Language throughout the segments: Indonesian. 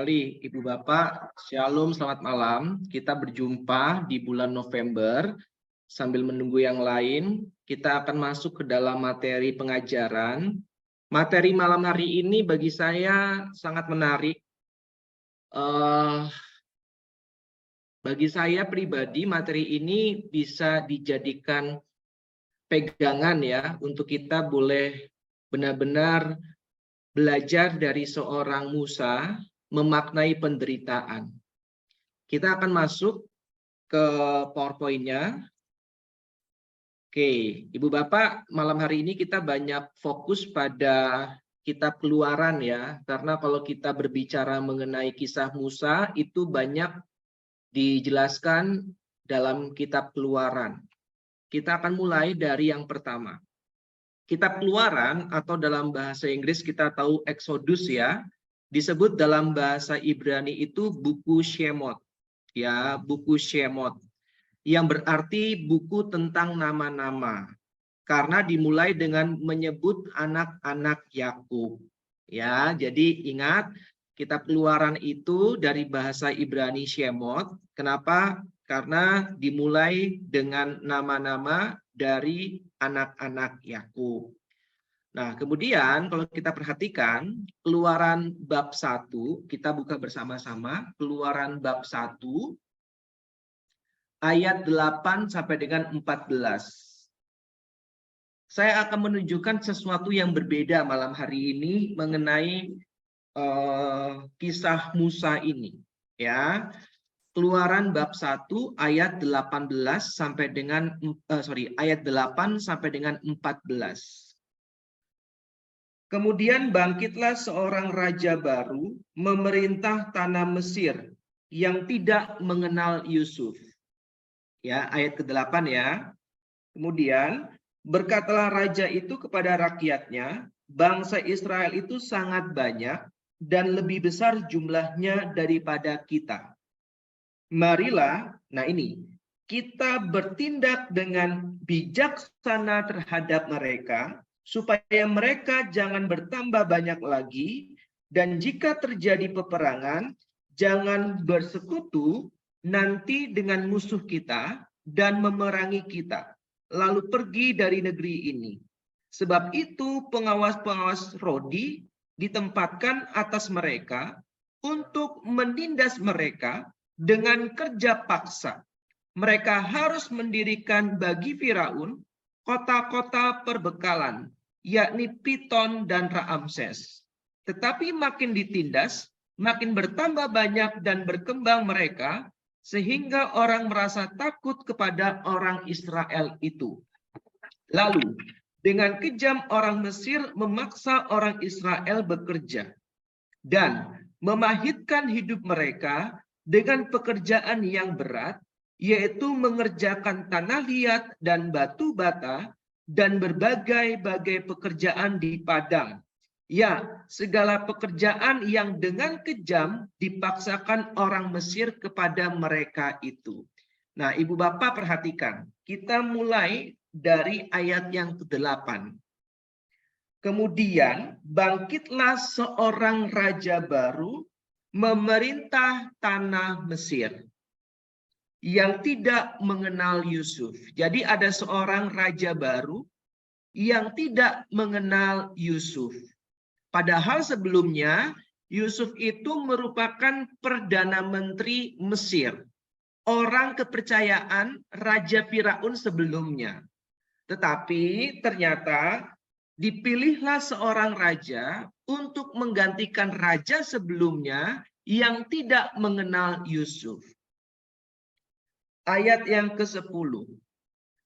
kembali Ibu Bapak, Shalom, selamat malam. Kita berjumpa di bulan November. Sambil menunggu yang lain, kita akan masuk ke dalam materi pengajaran. Materi malam hari ini bagi saya sangat menarik. Bagi saya pribadi, materi ini bisa dijadikan pegangan ya, untuk kita boleh benar-benar belajar dari seorang Musa memaknai penderitaan. Kita akan masuk ke PowerPoint-nya. Oke, Ibu Bapak, malam hari ini kita banyak fokus pada kitab Keluaran ya, karena kalau kita berbicara mengenai kisah Musa itu banyak dijelaskan dalam kitab Keluaran. Kita akan mulai dari yang pertama. Kitab Keluaran atau dalam bahasa Inggris kita tahu Exodus ya, disebut dalam bahasa Ibrani itu buku Shemot. Ya, buku Shemot yang berarti buku tentang nama-nama. Karena dimulai dengan menyebut anak-anak Yakub. Ya, jadi ingat kitab Keluaran itu dari bahasa Ibrani Shemot. Kenapa? Karena dimulai dengan nama-nama dari anak-anak Yakub. Nah, kemudian kalau kita perhatikan Keluaran bab 1, kita buka bersama-sama, Keluaran bab 1 ayat 8 sampai dengan 14. Saya akan menunjukkan sesuatu yang berbeda malam hari ini mengenai kisah Musa ini, ya. Keluaran bab 1 ayat 18 sampai dengan ayat 8 sampai dengan 14. Kemudian bangkitlah seorang raja baru memerintah tanah Mesir yang tidak mengenal Yusuf. Ya, ayat ke-8 ya. Kemudian berkatalah raja itu kepada rakyatnya, bangsa Israel itu sangat banyak dan lebih besar jumlahnya daripada kita. Marilah, nah ini, kita bertindak dengan bijaksana terhadap mereka, supaya mereka jangan bertambah banyak lagi, dan jika terjadi peperangan, jangan bersekutu nanti dengan musuh kita dan memerangi kita, lalu pergi dari negeri ini. Sebab itu pengawas-pengawas Rodi ditempatkan atas mereka untuk menindas mereka dengan kerja paksa. Mereka harus mendirikan bagi Firaun kota-kota perbekalan, yakni Piton dan Raamses. Tetapi makin ditindas, makin bertambah banyak dan berkembang mereka, sehingga orang merasa takut kepada orang Israel itu. Lalu, dengan kejam orang Mesir memaksa orang Israel bekerja dan memahitkan hidup mereka dengan pekerjaan yang berat, yaitu mengerjakan tanah liat dan batu bata dan berbagai-bagai pekerjaan di padang. Ya, segala pekerjaan yang dengan kejam dipaksakan orang Mesir kepada mereka itu. Nah, Ibu Bapak perhatikan, kita mulai dari ayat yang ke-8. Kemudian bangkitlah seorang raja baru memerintah tanah Mesir yang tidak mengenal Yusuf. Jadi ada seorang raja baru yang tidak mengenal Yusuf. Padahal sebelumnya Yusuf itu merupakan Perdana Menteri Mesir, orang kepercayaan Raja Firaun sebelumnya. Tetapi ternyata dipilihlah seorang raja untuk menggantikan raja sebelumnya yang tidak mengenal Yusuf. Ayat yang ke-10.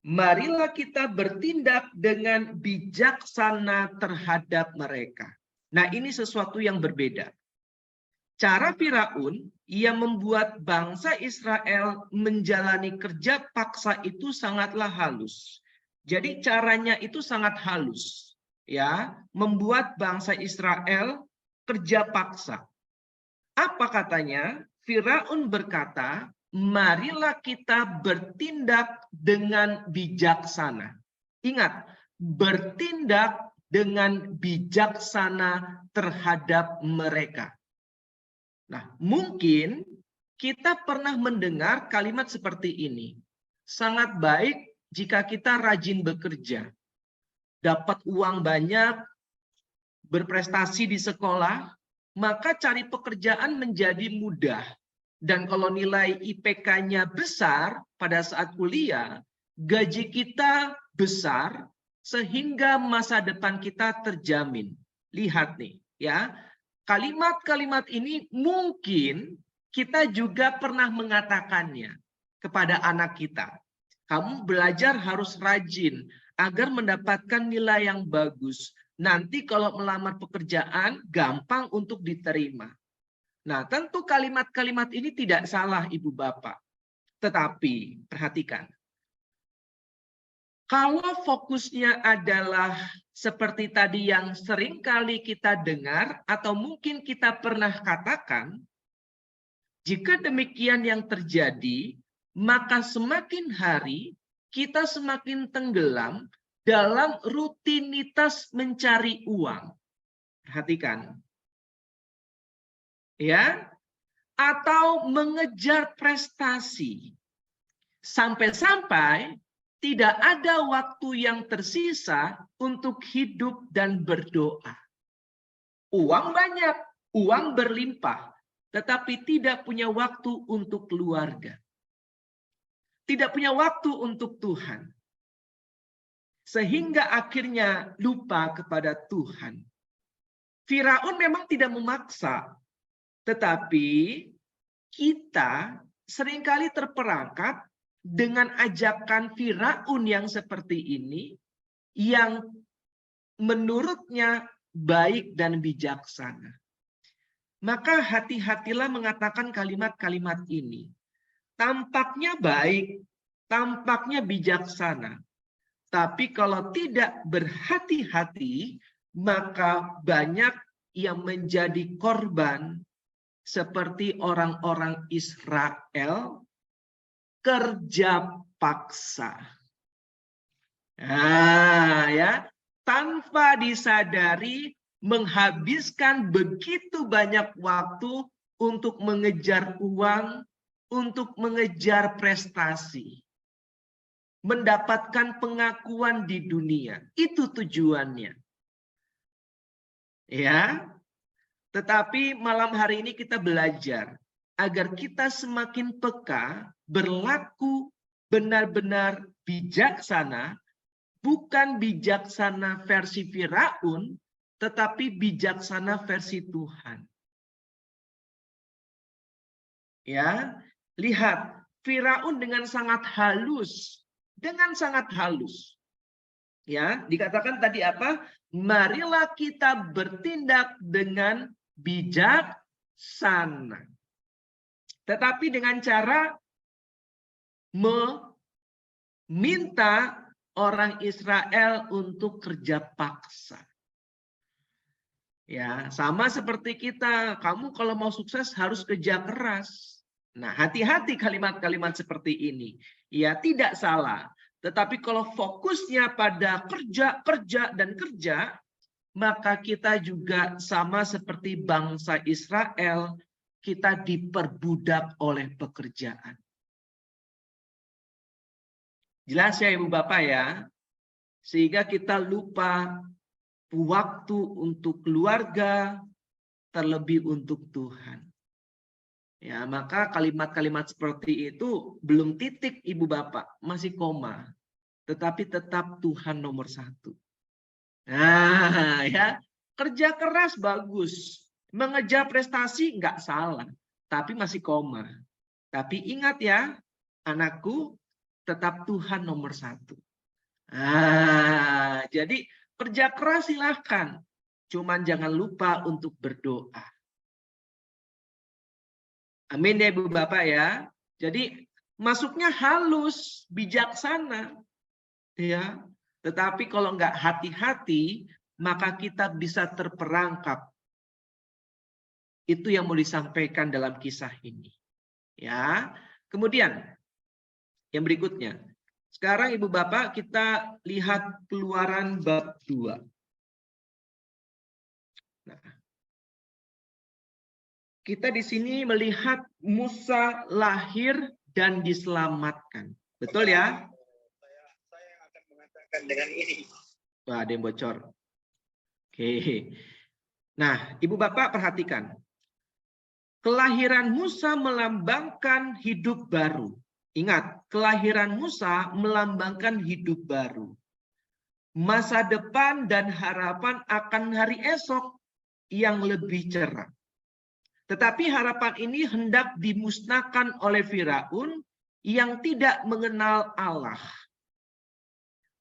Marilah kita bertindak dengan bijaksana terhadap mereka. Nah, ini sesuatu yang berbeda. Cara Firaun, ia membuat bangsa Israel menjalani kerja paksa itu sangatlah halus. Jadi caranya itu sangat halus. Ya, membuat bangsa Israel kerja paksa. Apa katanya? Firaun berkata, marilah kita bertindak dengan bijaksana. Ingat, bertindak dengan bijaksana terhadap mereka. Nah, mungkin kita pernah mendengar kalimat seperti ini. Sangat baik jika kita rajin bekerja, dapat uang banyak, berprestasi di sekolah, maka cari pekerjaan menjadi mudah. Dan kalau nilai IPK-nya besar pada saat kuliah, gaji kita besar sehingga masa depan kita terjamin. Lihat nih, ya. Kalimat-kalimat ini mungkin kita juga pernah mengatakannya kepada anak kita. Kamu belajar harus rajin agar mendapatkan nilai yang bagus. Nanti kalau melamar pekerjaan gampang untuk diterima. Nah, tentu kalimat-kalimat ini tidak salah Ibu Bapak. Tetapi perhatikan. Kalau fokusnya adalah seperti tadi yang sering kali kita dengar atau mungkin kita pernah katakan, jika demikian yang terjadi, maka semakin hari kita semakin tenggelam dalam rutinitas mencari uang. Perhatikan. Ya, atau mengejar prestasi. Sampai-sampai tidak ada waktu yang tersisa untuk hidup dan berdoa. Uang banyak, uang berlimpah, tetapi tidak punya waktu untuk keluarga. Tidak punya waktu untuk Tuhan. Sehingga akhirnya lupa kepada Tuhan. Firaun memang tidak memaksa, tetapi kita seringkali terperangkap dengan ajakan Firaun yang seperti ini, yang menurutnya baik dan bijaksana. Maka hati-hatilah mengatakan kalimat-kalimat ini. Tampaknya baik, tampaknya bijaksana. Tapi kalau tidak berhati-hati, maka banyak yang menjadi korban seperti orang-orang Israel, kerja paksa. Nah, ya, tanpa disadari menghabiskan begitu banyak waktu untuk mengejar uang, untuk mengejar prestasi, mendapatkan pengakuan di dunia. Itu tujuannya. Ya. Tetapi malam hari ini kita belajar agar kita semakin peka, berlaku benar-benar bijaksana, bukan bijaksana versi Firaun, tetapi bijaksana versi Tuhan. Ya, lihat Firaun dengan sangat halus, Ya, dikatakan tadi apa? Marilah kita bertindak dengan bijaksana. Tetapi dengan cara meminta orang Israel untuk kerja paksa. Ya, sama seperti kita. Kamu kalau mau sukses harus kerja keras. Nah, hati-hati kalimat-kalimat seperti ini. Ya, tidak salah. Tetapi kalau fokusnya pada kerja, maka kita juga sama seperti bangsa Israel, kita diperbudak oleh pekerjaan. Jelas ya Ibu Bapak ya? Sehingga kita lupa waktu untuk keluarga, terlebih untuk Tuhan. Ya, maka kalimat-kalimat seperti itu belum titik Ibu Bapak, masih koma. Tetapi tetap Tuhan nomor satu. Nah, ya, kerja keras bagus. Mengejar prestasi nggak salah, tapi masih koma. Tapi ingat ya, anakku, tetap Tuhan nomor satu. Nah, jadi kerja keras silahkan. Cuman jangan lupa untuk berdoa. Amin ya Ibu Bapak ya. Jadi masuknya halus, bijaksana. Ya. Tetapi kalau nggak hati-hati, maka kita bisa terperangkap. Itu yang mau disampaikan dalam kisah ini. Ya. Kemudian yang berikutnya. Sekarang Ibu Bapak kita lihat Keluaran bab 2. Nah, kita di sini melihat Musa lahir dan diselamatkan. Betul ya? Saya yang akan mengatakan dengan ini. Wah, ada yang bocor. Oke. Nah, Ibu Bapak perhatikan. Kelahiran Musa melambangkan hidup baru. Ingat, kelahiran Musa melambangkan hidup baru. Masa depan dan harapan akan hari esok yang lebih cerah. Tetapi harapan ini hendak dimusnahkan oleh Firaun yang tidak mengenal Allah.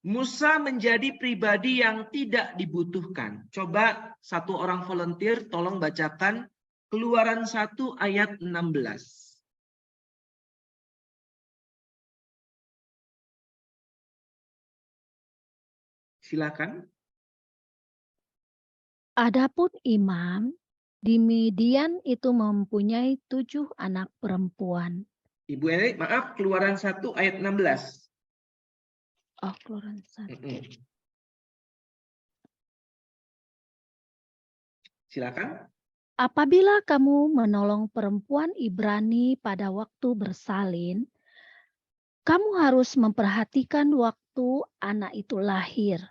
Musa menjadi pribadi yang tidak dibutuhkan. Coba satu orang volunteer tolong bacakan Keluaran 1 ayat 16. Silakan. Adapun Imam di Midian itu mempunyai 7 anak perempuan. Ibu Eni, maaf, Keluaran 1 ayat 16. Oh, Keluaran 1. Silakan. Apabila kamu menolong perempuan Ibrani pada waktu bersalin, kamu harus memperhatikan waktu anak itu lahir.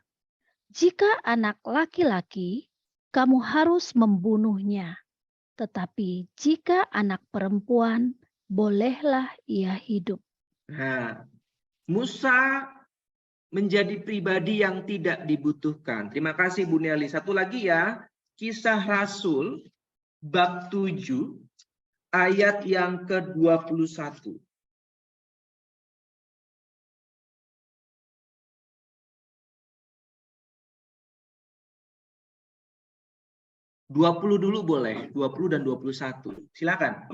Jika anak laki-laki, kamu harus membunuhnya. Tetapi jika anak perempuan, bolehlah ia hidup. Nah, Musa menjadi pribadi yang tidak dibutuhkan. Terima kasih Bu Nelly. Satu lagi ya, Kisah Rasul bab 7 ayat yang ke-21. (20) dulu boleh, 20 dan 21. Silakan.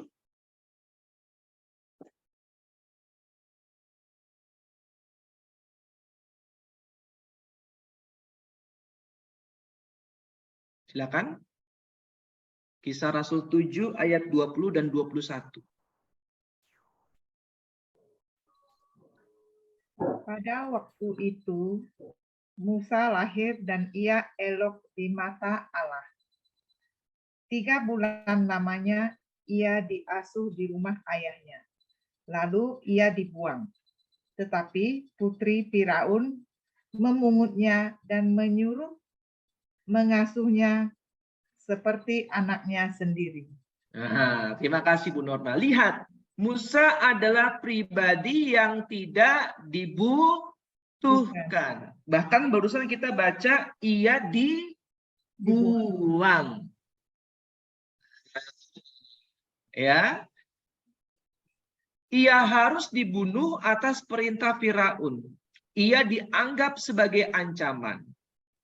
Silakan. Kisah Rasul 7 ayat 20 dan 21. Pada waktu itu, Musa lahir dan ia elok di mata Allah. 3 bulan lamanya ia diasuh di rumah ayahnya. Lalu ia dibuang. Tetapi putri Firaun memungutnya dan menyuruh mengasuhnya seperti anaknya sendiri. Nah, terima kasih Bu Norma. Lihat, Musa adalah pribadi yang tidak dibutuhkan. Bahkan barusan kita baca ia dibuang. Ya. Ia harus dibunuh atas perintah Firaun. Ia dianggap sebagai ancaman.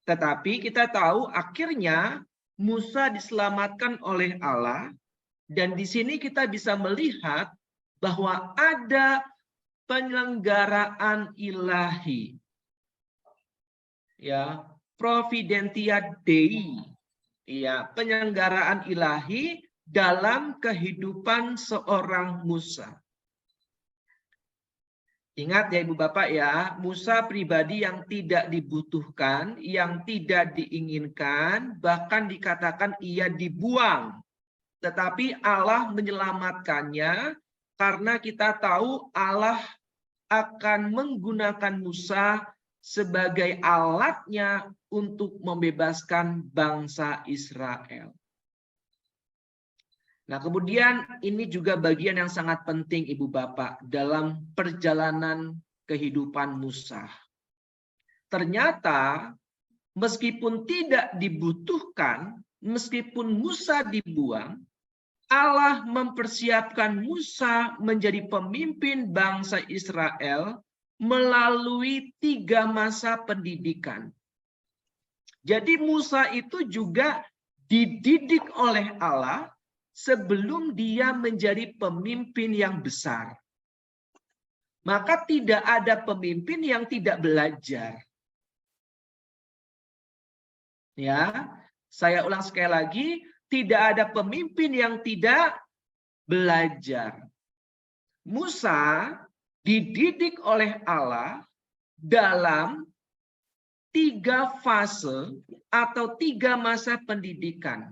Tetapi kita tahu akhirnya Musa diselamatkan oleh Allah. Dan di sini kita bisa melihat bahwa ada penyelenggaraan ilahi. Ya, Providentia Dei. Ya, penyelenggaraan ilahi dalam kehidupan seorang Musa. Ingat ya Ibu Bapak ya, Musa pribadi yang tidak dibutuhkan, yang tidak diinginkan, bahkan dikatakan ia dibuang. Tetapi Allah menyelamatkannya karena kita tahu Allah akan menggunakan Musa sebagai alatnya untuk membebaskan bangsa Israel. Nah, kemudian ini juga bagian yang sangat penting Ibu Bapak dalam perjalanan kehidupan Musa. Ternyata meskipun tidak dibutuhkan, meskipun Musa dibuang, Allah mempersiapkan Musa menjadi pemimpin bangsa Israel melalui 3 masa pendidikan. Jadi Musa itu juga dididik oleh Allah sebelum dia menjadi pemimpin yang besar. Maka tidak ada pemimpin yang tidak belajar. Ya, saya ulang sekali lagi, tidak ada pemimpin yang tidak belajar. Musa dididik oleh Allah dalam 3 fase atau 3 masa pendidikan.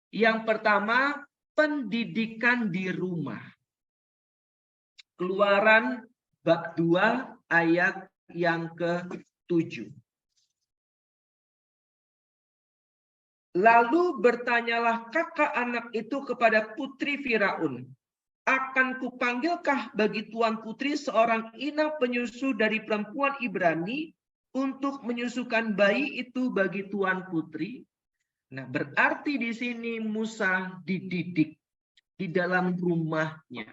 Yang pertama, pendidikan di rumah. Keluaran bab 2 ayat yang ke-7. Lalu bertanyalah kakak anak itu kepada putri Firaun, akan kupanggilkah bagi tuan putri seorang inang penyusu dari perempuan Ibrani untuk menyusukan bayi itu bagi tuan putri? Nah, berarti di sini Musa dididik di dalam rumahnya.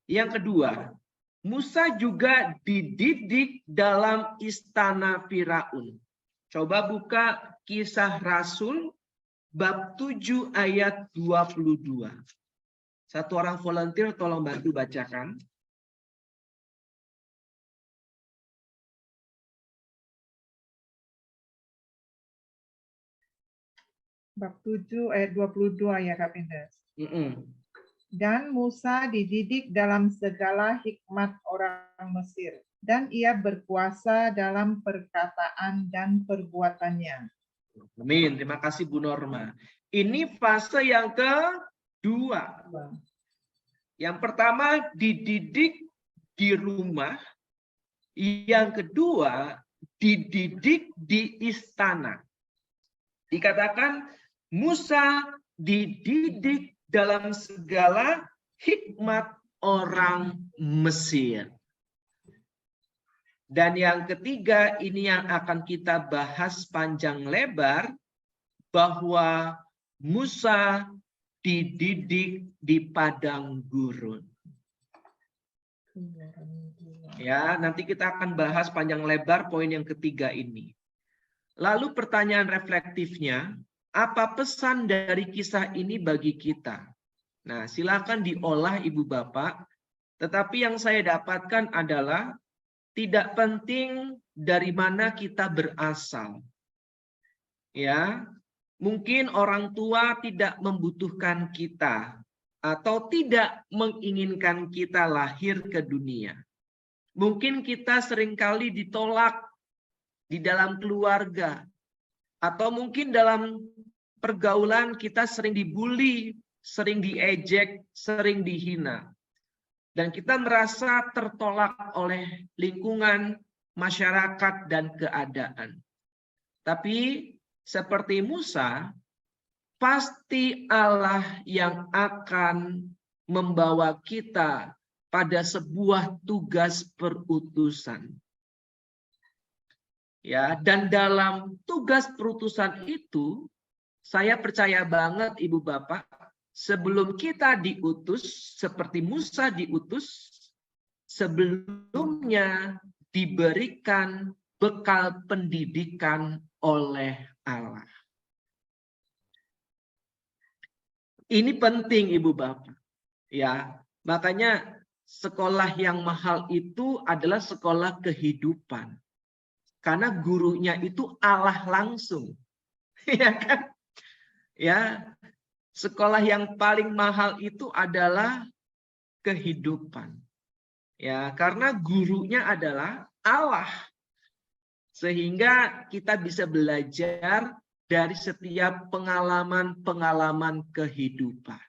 Yang kedua, Musa juga dididik dalam istana Firaun. Coba buka Kisah Rasul bab 7 ayat 22. Satu orang volunteer tolong bantu bacakan. Bab 7 ayat 22 ya Kak Pindas. Dan Musa dididik dalam segala hikmat orang Mesir, dan ia berkuasa dalam perkataan dan perbuatannya. Amin. Terima kasih Bu Norma. Ini fase yang kedua. Yang pertama dididik di rumah. Yang kedua dididik di istana. Dikatakan Musa dididik dalam segala hikmat orang Mesir. Dan yang ketiga, ini yang akan kita bahas panjang lebar, bahwa Musa dididik di padang gurun. Ya, nanti kita akan bahas panjang lebar poin yang ketiga ini. Lalu pertanyaan reflektifnya, apa pesan dari kisah ini bagi kita? Nah, silakan diolah Ibu Bapak. Tetapi yang saya dapatkan adalah tidak penting dari mana kita berasal. Ya, mungkin orang tua tidak membutuhkan kita atau tidak menginginkan kita lahir ke dunia. Mungkin kita seringkali ditolak di dalam keluarga, atau mungkin dalam pergaulan kita sering dibully, sering diejek, sering dihina. Dan kita merasa tertolak oleh lingkungan, masyarakat, dan keadaan. Tapi seperti Musa, pasti Allah yang akan membawa kita pada sebuah tugas perutusan. Ya, dan dalam tugas perutusan itu, saya percaya banget Ibu Bapak, sebelum kita diutus, seperti Musa diutus, sebelumnya diberikan bekal pendidikan oleh Allah. Ini penting Ibu Bapak. Ya, makanya sekolah yang mahal itu adalah sekolah kehidupan. Karena gurunya itu Allah langsung. Ya kan? Ya, sekolah yang paling mahal itu adalah kehidupan. Ya, karena gurunya adalah Allah. Sehingga kita bisa belajar dari setiap pengalaman-pengalaman kehidupan.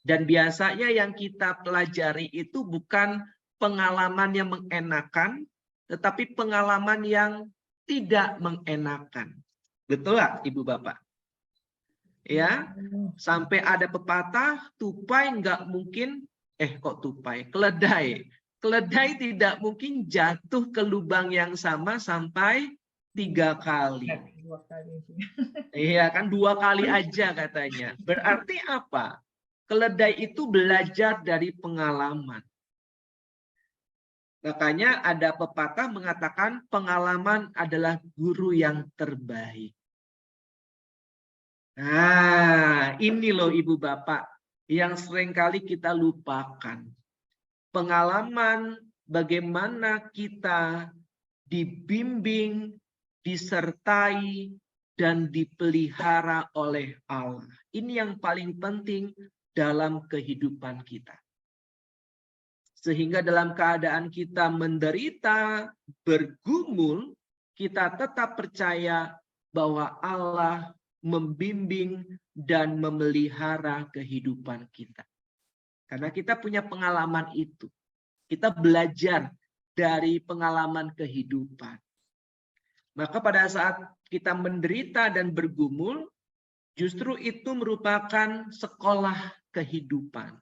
Dan biasanya yang kita pelajari itu bukan pengalaman yang mengenakan, tetapi pengalaman yang tidak mengenakan. Betul nggak Ibu Bapak? Ya, sampai ada pepatah, tupai nggak mungkin, kok tupai? Keledai. Keledai tidak mungkin jatuh ke lubang yang sama sampai 3 kali. Iya kan, 2 kali aja katanya. Berarti apa? Keledai itu belajar dari pengalaman. Makanya ada pepatah mengatakan pengalaman adalah guru yang terbaik. Nah, ini loh Ibu Bapak yang seringkali kita lupakan. Pengalaman bagaimana kita dibimbing, disertai, dan dipelihara oleh Allah. Ini yang paling penting dalam kehidupan kita. Sehingga dalam keadaan kita menderita, bergumul, kita tetap percaya bahwa Allah membimbing, dan memelihara kehidupan kita. Karena kita punya pengalaman itu. Kita belajar dari pengalaman kehidupan. Maka pada saat kita menderita dan bergumul, justru itu merupakan sekolah kehidupan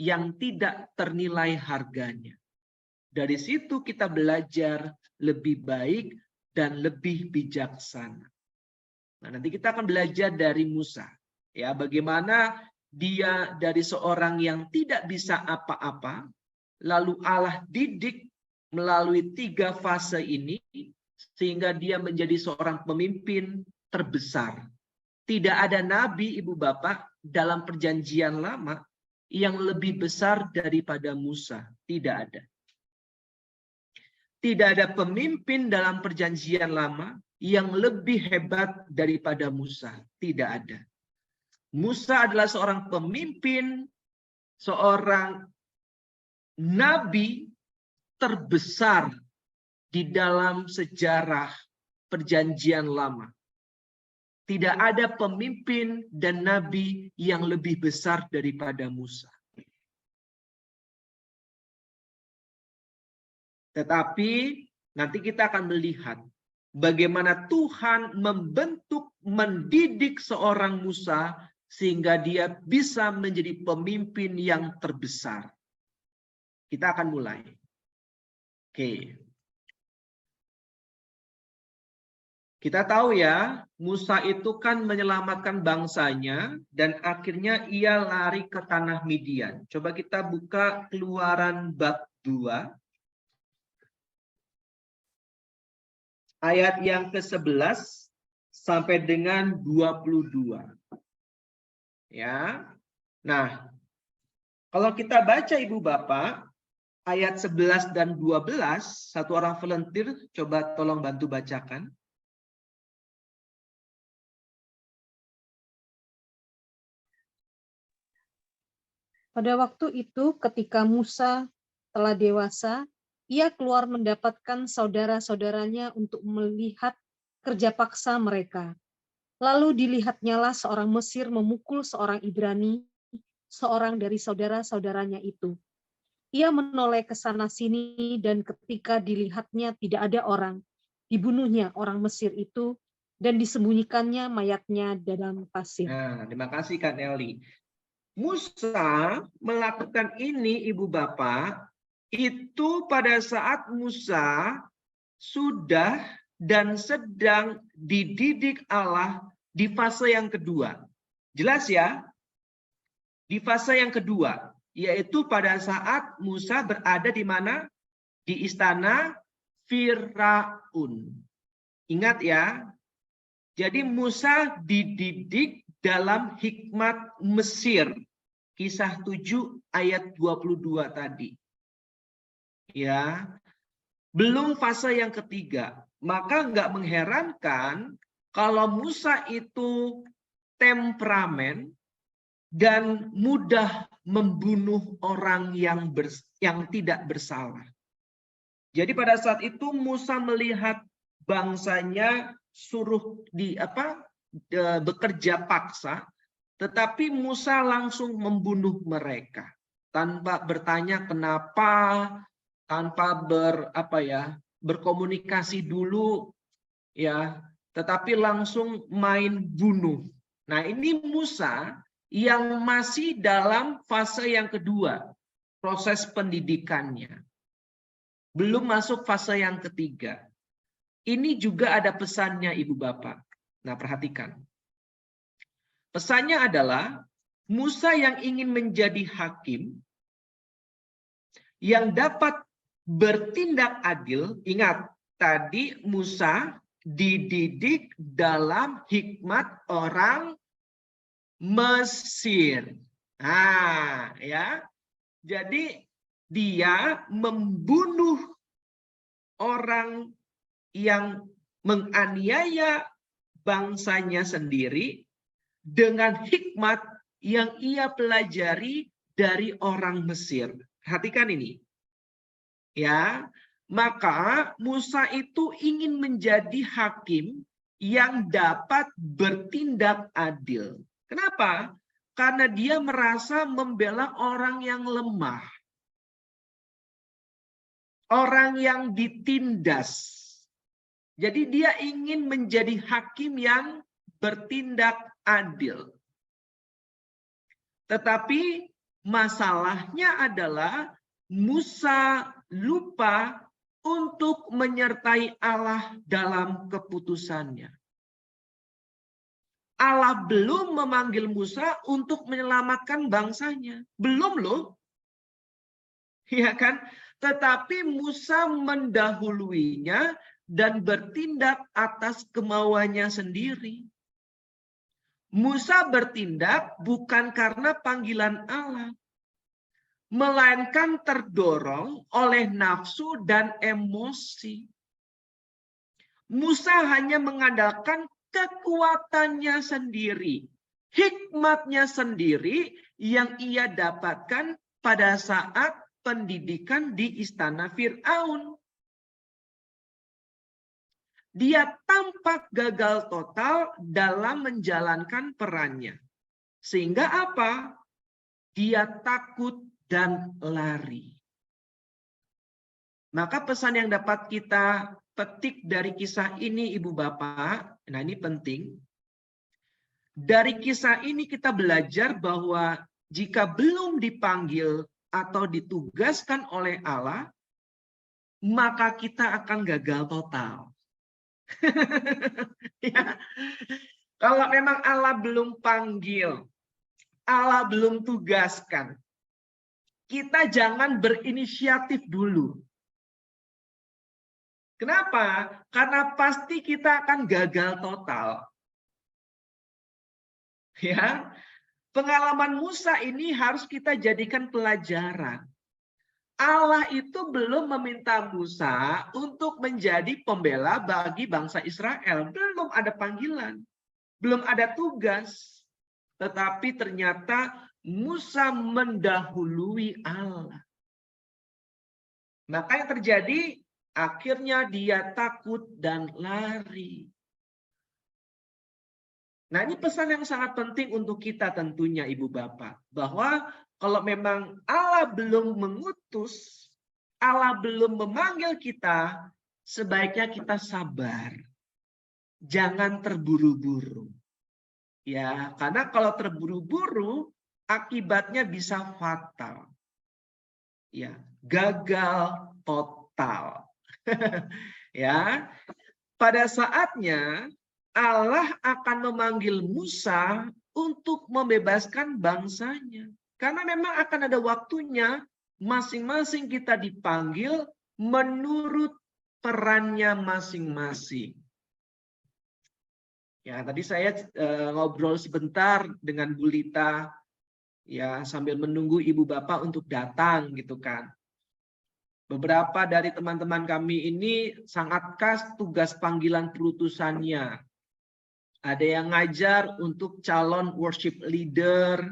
yang tidak ternilai harganya. Dari situ kita belajar lebih baik dan lebih bijaksana. Nah, nanti kita akan belajar dari Musa, ya, bagaimana dia dari seorang yang tidak bisa apa-apa, lalu Allah didik melalui 3 fase ini, sehingga dia menjadi seorang pemimpin terbesar. Tidak ada nabi, ibu bapak, dalam perjanjian lama yang lebih besar daripada Musa. Tidak ada. Tidak ada pemimpin dalam perjanjian lama yang lebih hebat daripada Musa. Tidak ada. Musa adalah seorang pemimpin, seorang nabi terbesar di dalam sejarah perjanjian lama. Tidak ada pemimpin dan nabi yang lebih besar daripada Musa. Tetapi nanti kita akan melihat bagaimana Tuhan membentuk, mendidik seorang Musa sehingga dia bisa menjadi pemimpin yang terbesar. Kita akan mulai. Oke. Kita tahu ya, Musa itu kan menyelamatkan bangsanya dan akhirnya ia lari ke tanah Midian. Coba kita buka Keluaran bab 2. Ayat yang ke-11 sampai dengan 22. Ya. Nah, kalau kita baca Ibu Bapak, ayat 11 dan 12, satu orang volunteer coba tolong bantu bacakan. Pada waktu itu ketika Musa telah dewasa, ia keluar mendapatkan saudara-saudaranya untuk melihat kerja paksa mereka. Lalu dilihatnyalah seorang Mesir memukul seorang Ibrani, seorang dari saudara-saudaranya itu. Ia menoleh ke sana-sini dan ketika dilihatnya tidak ada orang, dibunuhnya orang Mesir itu dan disembunyikannya mayatnya dalam pasir. Nah, terima kasih Kak Nelly. Musa melakukan ini Ibu Bapak, itu pada saat Musa sudah dan sedang dididik Allah di fase yang kedua. Jelas ya? Di fase yang kedua, yaitu pada saat Musa berada di mana? Di istana Firaun. Ingat ya, jadi Musa dididik dalam hikmat Mesir. Kisah 7 ayat 22 tadi. Ya, belum fase yang ketiga. Maka nggak mengherankan kalau Musa itu temperamen dan mudah membunuh orang yang tidak bersalah. Jadi pada saat itu Musa melihat bangsanya suruh bekerja paksa, tetapi Musa langsung membunuh mereka tanpa bertanya kenapa, tanpa berkomunikasi dulu, ya, tetapi langsung main bunuh. Nah, ini Musa yang masih dalam fase yang kedua, proses pendidikannya. Belum masuk fase yang ketiga. Ini juga ada pesannya Ibu Bapak. Nah, perhatikan. Pesannya adalah Musa yang ingin menjadi hakim, yang dapat bertindak adil. Ingat, tadi Musa dididik dalam hikmat orang Mesir. Nah, ya. Jadi dia membunuh orang yang menganiaya bangsanya sendiri dengan hikmat yang ia pelajari dari orang Mesir. Perhatikan ini. Ya, maka Musa itu ingin menjadi hakim yang dapat bertindak adil. Kenapa? Karena dia merasa membela orang yang lemah. Orang yang ditindas. Jadi dia ingin menjadi hakim yang bertindak adil. Tetapi masalahnya adalah Musa lupa untuk menyertai Allah dalam keputusannya. Allah belum memanggil Musa untuk menyelamatkan bangsanya. Belum loh. Ya kan? Tetapi Musa mendahuluinya dan bertindak atas kemauannya sendiri. Musa bertindak bukan karena panggilan Allah, melainkan terdorong oleh nafsu dan emosi. Musa hanya mengandalkan kekuatannya sendiri, hikmatnya sendiri yang ia dapatkan pada saat pendidikan di istana Fir'aun. Dia tampak gagal total dalam menjalankan perannya. Sehingga apa? Dia takut dan lari. Maka pesan yang dapat kita petik dari kisah ini, Ibu Bapak, nah ini penting. Dari kisah ini kita belajar bahwa jika belum dipanggil atau ditugaskan oleh Allah, maka kita akan gagal total. Ya. Kalau memang Allah belum panggil, Allah belum tugaskan, kita jangan berinisiatif dulu. Kenapa? Karena pasti kita akan gagal total. Ya, pengalaman Musa ini harus kita jadikan pelajaran. Allah itu belum meminta Musa untuk menjadi pembela bagi bangsa Israel. Belum ada panggilan, belum ada tugas. Tetapi ternyata Musa mendahului Allah. Maka yang terjadi, akhirnya dia takut dan lari. Nah, ini pesan yang sangat penting untuk kita tentunya, Ibu Bapak. Bahwa kalau memang Allah belum mengutus, Allah belum memanggil kita, sebaiknya kita sabar. Jangan terburu-buru. Ya, karena kalau terburu-buru, akibatnya bisa fatal. Ya, gagal total. Ya, pada saatnya Allah akan memanggil Musa untuk membebaskan bangsanya. Karena memang akan ada waktunya masing-masing kita dipanggil menurut perannya masing-masing. Ya, tadi saya ngobrol sebentar dengan Bu Lita, ya sambil menunggu Ibu Bapak untuk datang gitu kan. Beberapa dari teman-teman kami ini sangat khas tugas panggilan perutusannya. Ada yang ngajar untuk calon worship leader,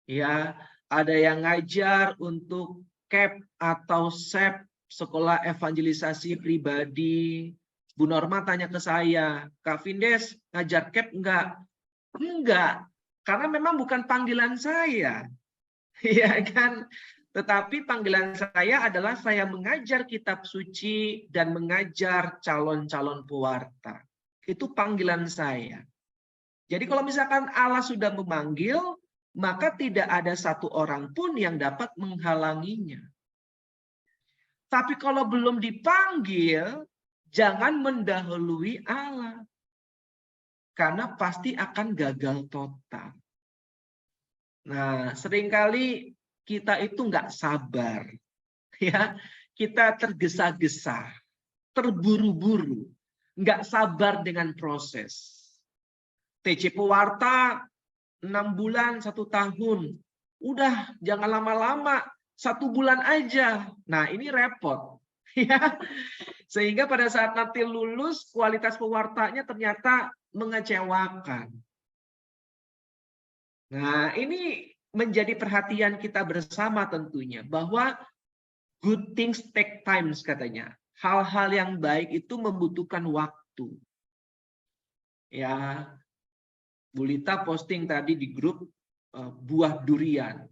ya. Ada yang ngajar untuk CAP atau SEP, sekolah evangelisasi pribadi. Bu Norma tanya ke saya, Kak Vindes ngajar CAP enggak? Enggak, karena memang bukan panggilan saya, ya kan? Tetapi panggilan saya adalah saya mengajar kitab suci dan mengajar calon-calon pewarta. Itu panggilan saya. Jadi kalau misalkan Allah sudah memanggil, maka tidak ada satu orang pun yang dapat menghalanginya. Tapi kalau belum dipanggil, jangan mendahului Allah. Karena pasti akan gagal total. Nah, seringkali kita itu nggak sabar. Ya, kita tergesa-gesa, terburu-buru. Nggak sabar dengan proses. TC Pewarta 6 bulan, 1 tahun. Udah, jangan lama-lama. 1 bulan aja. Nah, ini repot. Ya. Sehingga pada saat nanti lulus, kualitas pewartanya ternyata mengecewakan. Nah, ini menjadi perhatian kita bersama tentunya. Bahwa good things take time katanya. Hal-hal yang baik itu membutuhkan waktu. Ya, Bu Lita posting tadi di grup buah durian.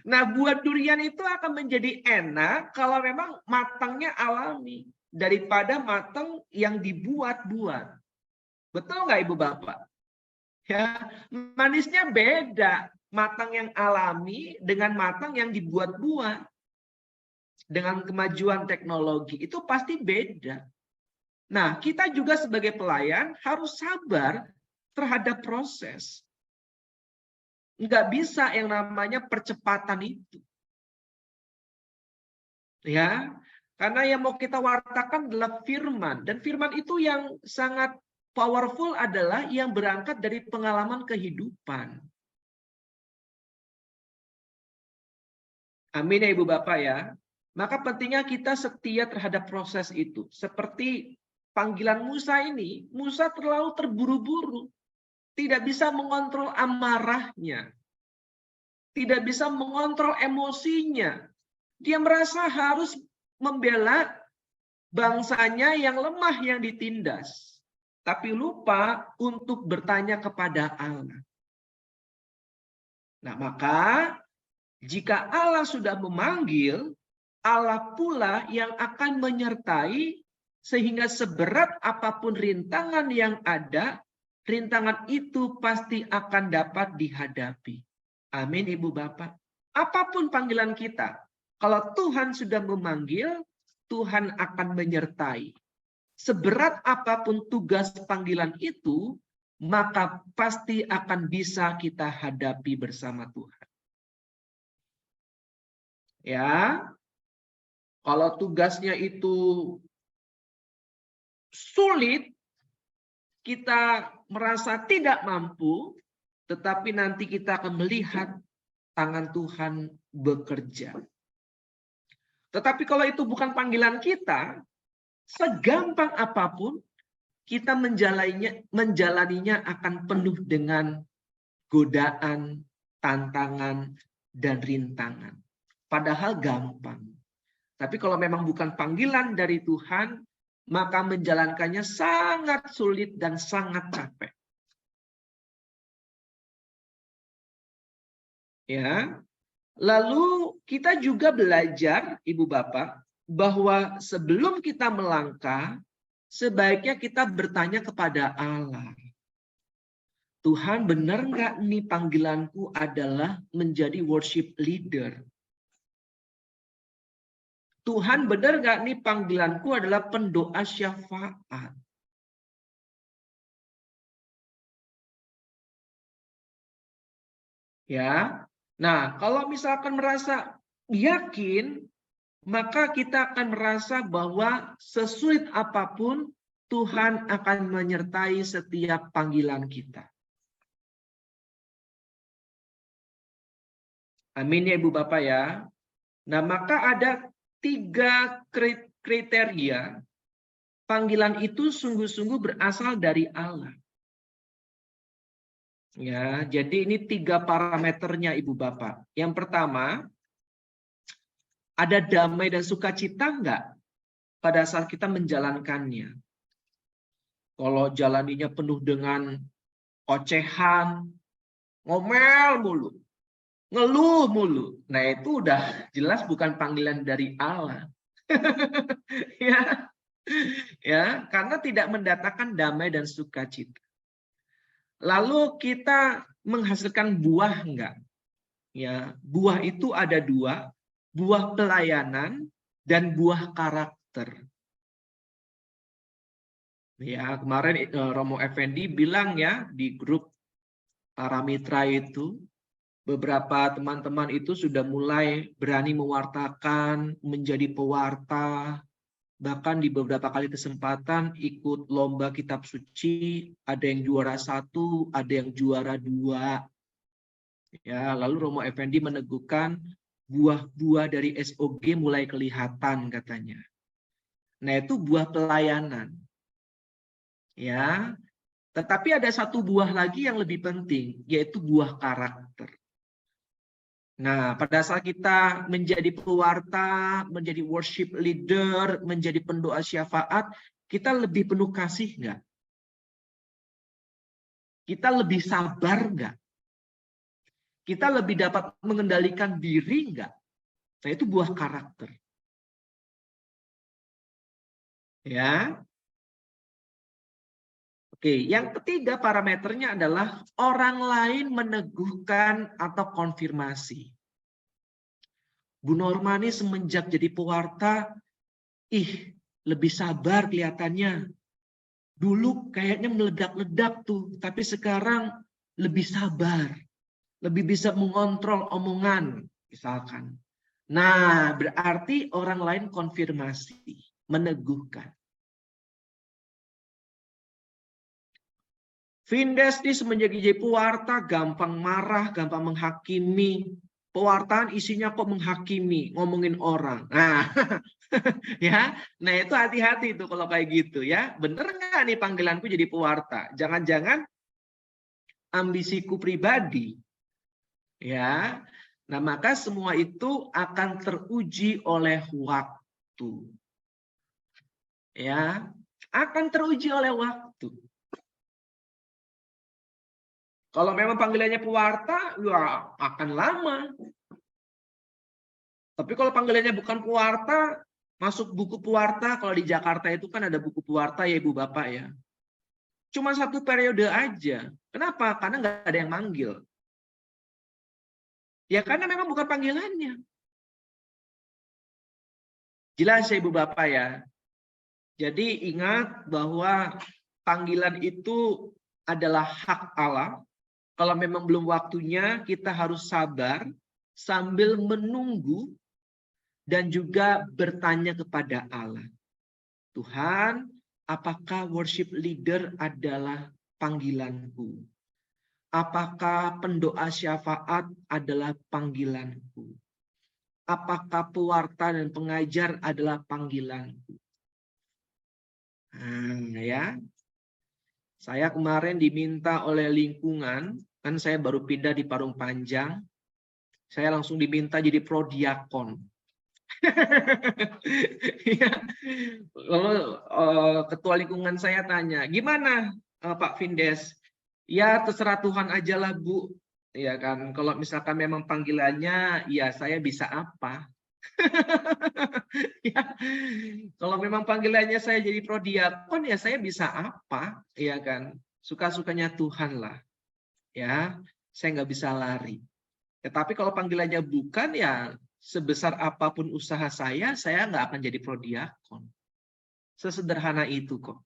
Nah, buah durian itu akan menjadi enak kalau memang matangnya alami daripada matang yang dibuat-buat. Betul nggak Ibu Bapak? Ya, manisnya beda. Matang yang alami dengan matang yang dibuat-buat. Dengan kemajuan teknologi itu pasti beda. Nah, kita juga sebagai pelayan harus sabar terhadap proses. Nggak bisa yang namanya percepatan itu. Ya, karena yang mau kita wartakan adalah firman. Dan firman itu yang sangat powerful adalah yang berangkat dari pengalaman kehidupan. Amin ya Ibu Bapak ya. Maka pentingnya kita setia terhadap proses itu. Seperti panggilan Musa ini, Musa terlalu terburu-buru. Tidak bisa mengontrol amarahnya. Tidak bisa mengontrol emosinya. Dia merasa harus membela bangsanya yang lemah yang ditindas. Tapi lupa untuk bertanya kepada Allah. Nah, maka jika Allah sudah memanggil, Allah pula yang akan menyertai sehingga seberat apapun rintangan yang ada, rintangan itu pasti akan dapat dihadapi. Amin Ibu Bapak. Apapun panggilan kita, kalau Tuhan sudah memanggil, Tuhan akan menyertai. Seberat apapun tugas panggilan itu, maka pasti akan bisa kita hadapi bersama Tuhan. Ya, kalau tugasnya itu sulit, kita merasa tidak mampu, tetapi nanti kita akan melihat tangan Tuhan bekerja. Tetapi kalau itu bukan panggilan kita, segampang apapun, kita menjalaninya akan penuh dengan godaan, tantangan, dan rintangan. Padahal gampang. Tapi kalau memang bukan panggilan dari Tuhan, maka menjalankannya sangat sulit dan sangat capek. Ya. Lalu kita juga belajar, Ibu Bapak, bahwa sebelum kita melangkah, sebaiknya kita bertanya kepada Allah. Tuhan, benar nggak nih panggilanku adalah menjadi worship leader? Tuhan, benar nggak nih panggilanku adalah pendoa syafaat? Ya. Nah, kalau misalkan merasa yakin, maka kita akan merasa bahwa sesulit apapun Tuhan akan menyertai setiap panggilan kita. Amin ya Ibu Bapak ya. Nah, maka ada 3 kriteria panggilan itu sungguh-sungguh berasal dari Allah. Ya, jadi ini 3 parameternya Ibu Bapak. Yang pertama, ada damai dan sukacita enggak pada saat kita menjalankannya? Kalau jalaninya penuh dengan ocehan, ngomel mulu, ngeluh mulu. Nah, itu udah jelas bukan panggilan dari Allah. Ya. Ya, karena tidak mendatangkan damai dan sukacita. Lalu kita menghasilkan buah enggak? Ya, buah itu ada 2, buah pelayanan dan buah karakter. Ya, kemarin Romo Effendi bilang ya di grup para mitra itu, beberapa teman-teman itu sudah mulai berani mewartakan, menjadi pewarta, bahkan di beberapa kali kesempatan ikut lomba kitab suci, ada yang juara 1, ada yang juara 2. Ya, lalu Romo Effendi meneguhkan buah-buah dari SOG mulai kelihatan katanya. Nah, itu buah pelayanan. Ya. Tetapi ada 1 buah lagi yang lebih penting, yaitu buah karakter. Nah, pada saat kita menjadi pewarta, menjadi worship leader, menjadi pendoa syafaat, Kita lebih penuh kasih nggak? Kita lebih sabar nggak? Kita lebih dapat mengendalikan diri nggak? Nah, itu buah karakter. Ya. Oke, yang ketiga parameternya adalah orang lain meneguhkan atau konfirmasi. Bu Norma ini semenjak jadi pewarta, lebih sabar kelihatannya. Dulu kayaknya meledak-ledak tuh, tapi sekarang lebih sabar. Lebih bisa mengontrol omongan, misalkan. Nah, berarti orang lain konfirmasi, meneguhkan. Vindes ini semenjak jadi pewarta gampang marah, gampang menghakimi. Pewartaan isinya kok menghakimi, ngomongin orang. Nah, ya, nah itu hati-hati tuh kalau kayak gitu ya. Bener nggak nih panggilanku jadi pewarta? Jangan-jangan ambisiku pribadi, ya. Nah maka semua itu akan teruji oleh waktu, ya, akan teruji oleh waktu. Kalau memang panggilannya pewarta, ya akan lama. Tapi kalau panggilannya bukan pewarta, masuk buku pewarta, kalau di Jakarta itu kan ada buku pewarta ya Ibu Bapak ya. Cuma 1 periode aja. Kenapa? Karena nggak ada yang manggil. Ya karena memang bukan panggilannya. Jelas ya Ibu Bapak ya. Jadi ingat bahwa panggilan itu adalah hak Allah. Kalau memang belum waktunya, kita harus sabar sambil menunggu dan juga bertanya kepada Allah. Tuhan, apakah worship leader adalah panggilanku? Apakah pendoa syafaat adalah panggilanku? Apakah pewarta dan pengajar adalah panggilanku? Nah, ya. Saya kemarin diminta oleh lingkungan, kan saya baru pindah di Parung Panjang, saya langsung diminta jadi prodiakon. Ya. Lalu ketua lingkungan saya tanya, gimana Pak Vindes? Ya terserah Tuhan aja lah Bu. Ya kan, kalau misalkan memang panggilannya, ya saya bisa apa? Ya. Kalau memang panggilannya saya jadi prodiakon, ya saya bisa apa? Ya kan, suka-sukanya Tuhan lah. Ya, saya nggak bisa lari. Tetapi kalau panggilannya bukan, ya sebesar apapun usaha saya nggak akan jadi prodiakon. Sesederhana itu kok.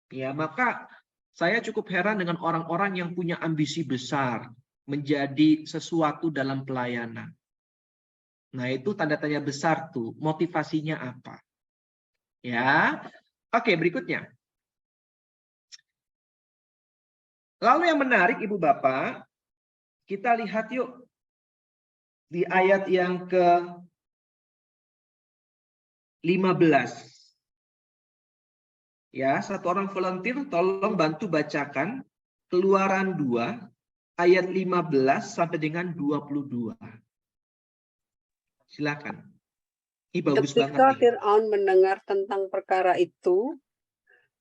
Ya, maka saya cukup heran dengan orang-orang yang punya ambisi besar menjadi sesuatu dalam pelayanan. Nah, itu tanda tanya besar tuh, motivasinya apa? Ya. Oke, berikutnya. Lalu yang menarik Ibu Bapak, kita lihat yuk di ayat yang ke-15. Ya, satu orang volunteer tolong bantu bacakan Keluaran 2 ayat 15 sampai dengan 22. Silakan. Ini bagus banget. Ketika Fir'aun mendengar tentang perkara itu,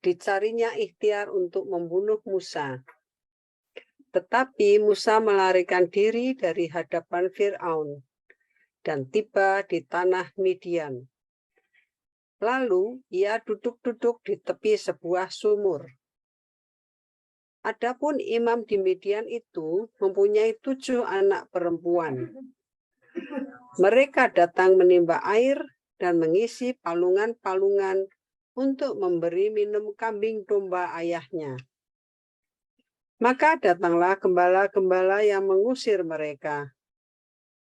dicarinya ikhtiar untuk membunuh Musa. Tetapi Musa melarikan diri dari hadapan Fir'aun dan tiba di tanah Midian. Lalu ia duduk-duduk di tepi sebuah sumur. Adapun imam di Midian itu mempunyai 7 anak perempuan. Mereka datang menimba air dan mengisi palungan-palungan untuk memberi minum kambing domba ayahnya. Maka datanglah gembala-gembala yang mengusir mereka.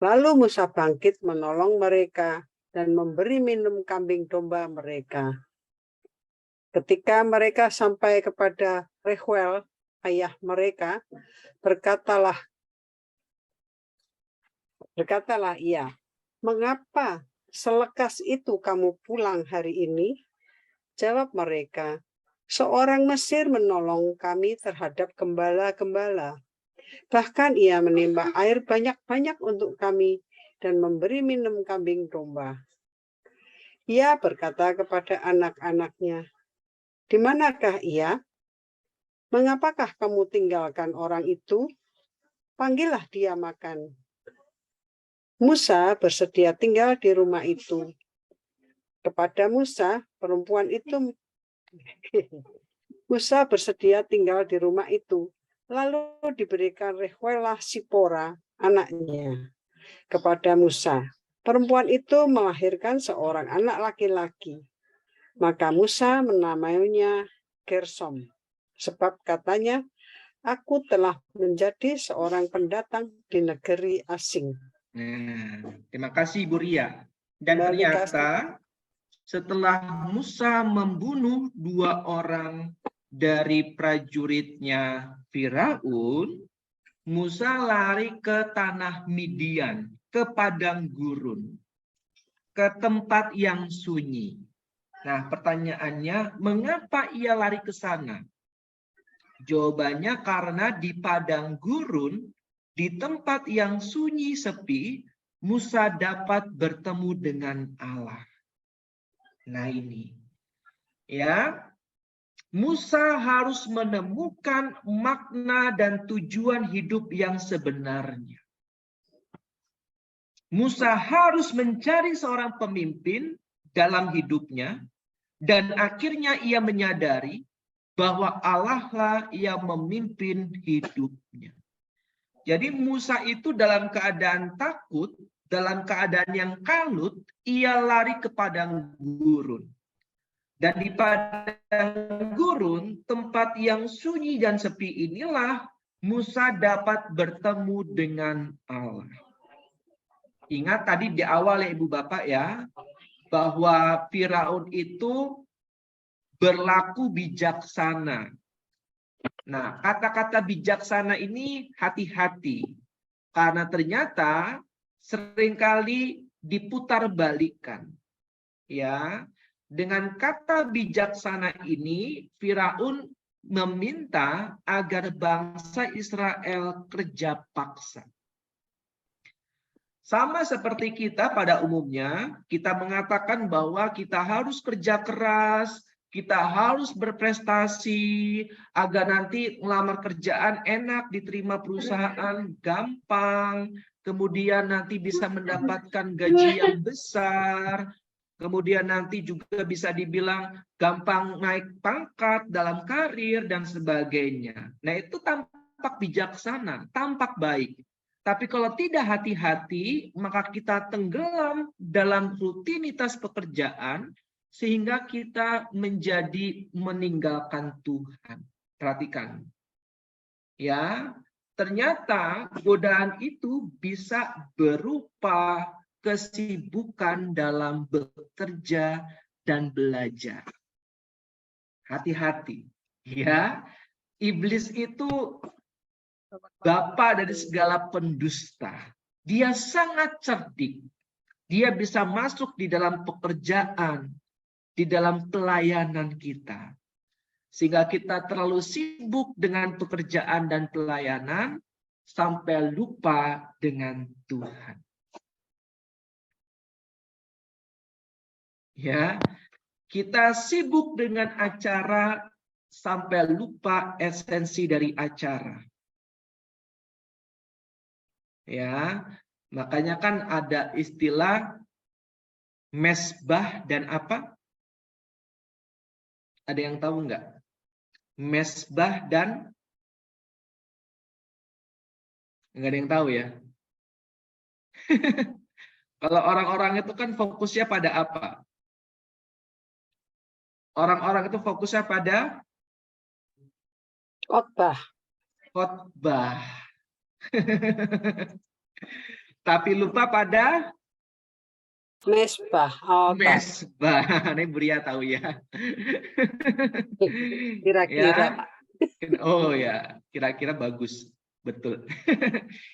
Lalu Musa bangkit menolong mereka dan memberi minum kambing domba mereka. Ketika mereka sampai kepada Reuel, ayah mereka, berkatalah ia, "Mengapa selekas itu kamu pulang hari ini?" Jawab mereka, "Seorang Mesir menolong kami terhadap gembala-gembala. Bahkan ia menimba air banyak-banyak untuk kami dan memberi minum kambing domba." Ia berkata kepada anak-anaknya, Di manakah ia? Mengapakah kamu tinggalkan orang itu? Panggillah dia makan. Musa bersedia tinggal di rumah itu. Kepada Musa, perempuan itu Musa bersedia tinggal di rumah itu. Lalu diberikan Rehuelah Sipora, anaknya, kepada Musa. Perempuan itu melahirkan seorang anak laki-laki. Maka Musa menamainya Gersom. Sebab katanya, aku telah menjadi seorang pendatang di negeri asing. Nah, terima kasih Bu Ria. Dan Terima ternyata setelah Musa membunuh 2 orang dari prajuritnya Firaun, Musa lari ke tanah Midian, ke padang gurun, ke tempat yang sunyi. Nah, pertanyaannya, mengapa ia lari ke sana? Jawabannya karena di padang gurun, di tempat yang sunyi sepi, Musa dapat bertemu dengan Allah. Nah ini, ya, Musa harus menemukan makna dan tujuan hidup yang sebenarnya. Musa harus mencari seorang pemimpin dalam hidupnya, dan akhirnya ia menyadari bahwa Allah lah yang memimpin hidupnya. Jadi Musa itu dalam keadaan takut, dalam keadaan yang kalut, ia lari ke padang gurun. Dan di padang gurun, tempat yang sunyi dan sepi inilah Musa dapat bertemu dengan Allah. Ingat tadi di awal ya Ibu Bapak ya, bahwa Firaun itu berlaku bijaksana. Nah, kata-kata bijaksana ini hati-hati. Karena ternyata seringkali diputarbalikkan. Ya, dengan kata bijaksana ini, Firaun meminta agar bangsa Israel kerja paksa. Sama seperti kita pada umumnya, kita mengatakan bahwa kita harus kerja keras, kita harus berprestasi, agar nanti melamar kerjaan enak, diterima perusahaan gampang, kemudian nanti bisa mendapatkan gaji yang besar, kemudian nanti juga bisa dibilang gampang naik pangkat dalam karir, dan sebagainya. Nah itu tampak bijaksana, tampak baik. Tapi kalau tidak hati-hati, maka kita tenggelam dalam rutinitas pekerjaan, sehingga kita menjadi meninggalkan Tuhan. Perhatikan. Ya, ternyata godaan itu bisa berupa kesibukan dalam bekerja dan belajar. Hati-hati. Ya, iblis itu bapa dari segala pendusta. Dia sangat cerdik. Dia bisa masuk di dalam pekerjaan, di dalam pelayanan kita. Sehingga kita terlalu sibuk dengan pekerjaan dan pelayanan sampai lupa dengan Tuhan. Ya, kita sibuk dengan acara sampai lupa esensi dari acara. Ya, makanya kan ada istilah mesbah dan apa? Ada yang tahu nggak? Mesbah dan nggak ada yang tahu ya. Kalau orang-orang itu kan fokusnya pada apa? Orang-orang itu fokusnya pada khotbah. Khotbah. Tapi lupa pada Mesbah. mesbah. Ini Buria tahu ya. Kira-kira. Ya. Oh ya, kira-kira bagus. Betul.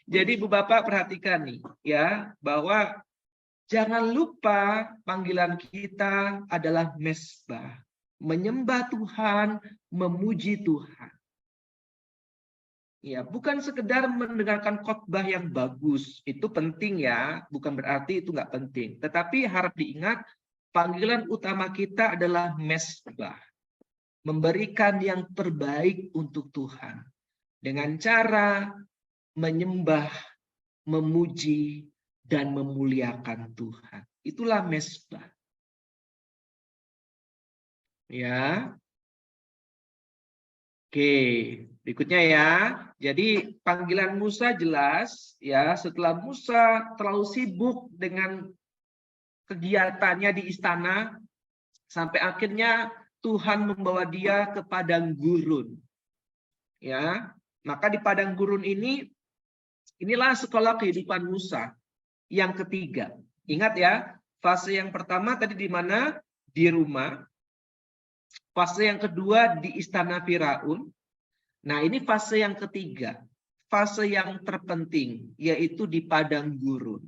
Jadi Bu Bapak perhatikan nih ya, bahwa jangan lupa panggilan kita adalah mesbah. Menyembah Tuhan, memuji Tuhan. Ya, bukan sekedar mendengarkan khotbah yang bagus, itu penting ya, bukan berarti itu nggak penting. Tetapi harap diingat, panggilan utama kita adalah mesbah, memberikan yang terbaik untuk Tuhan dengan cara menyembah, memuji, dan memuliakan Tuhan. Itulah mesbah. Ya. Oke, berikutnya ya. Jadi panggilan Musa jelas ya, setelah Musa terlalu sibuk dengan kegiatannya di istana sampai akhirnya Tuhan membawa dia ke padang gurun. Ya, maka di padang gurun inilah sekolah kehidupan Musa yang ketiga. Ingat ya, fase yang pertama tadi di mana? Di rumah. Fase yang kedua di istana Firaun. Nah, ini fase yang ketiga. Fase yang terpenting, yaitu di padang gurun.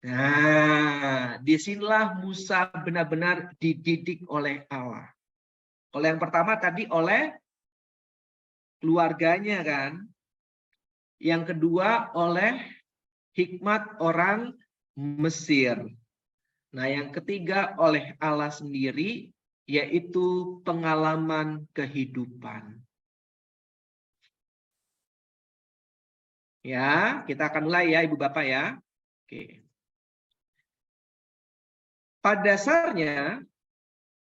Nah, disinilah Musa benar-benar dididik oleh Allah. Oleh yang pertama tadi oleh keluarganya kan. Yang kedua oleh hikmat orang Mesir. Nah, yang ketiga oleh Allah sendiri, yaitu pengalaman kehidupan. Ya, kita akan mulai ya Ibu Bapak ya. Oke. Pada dasarnya,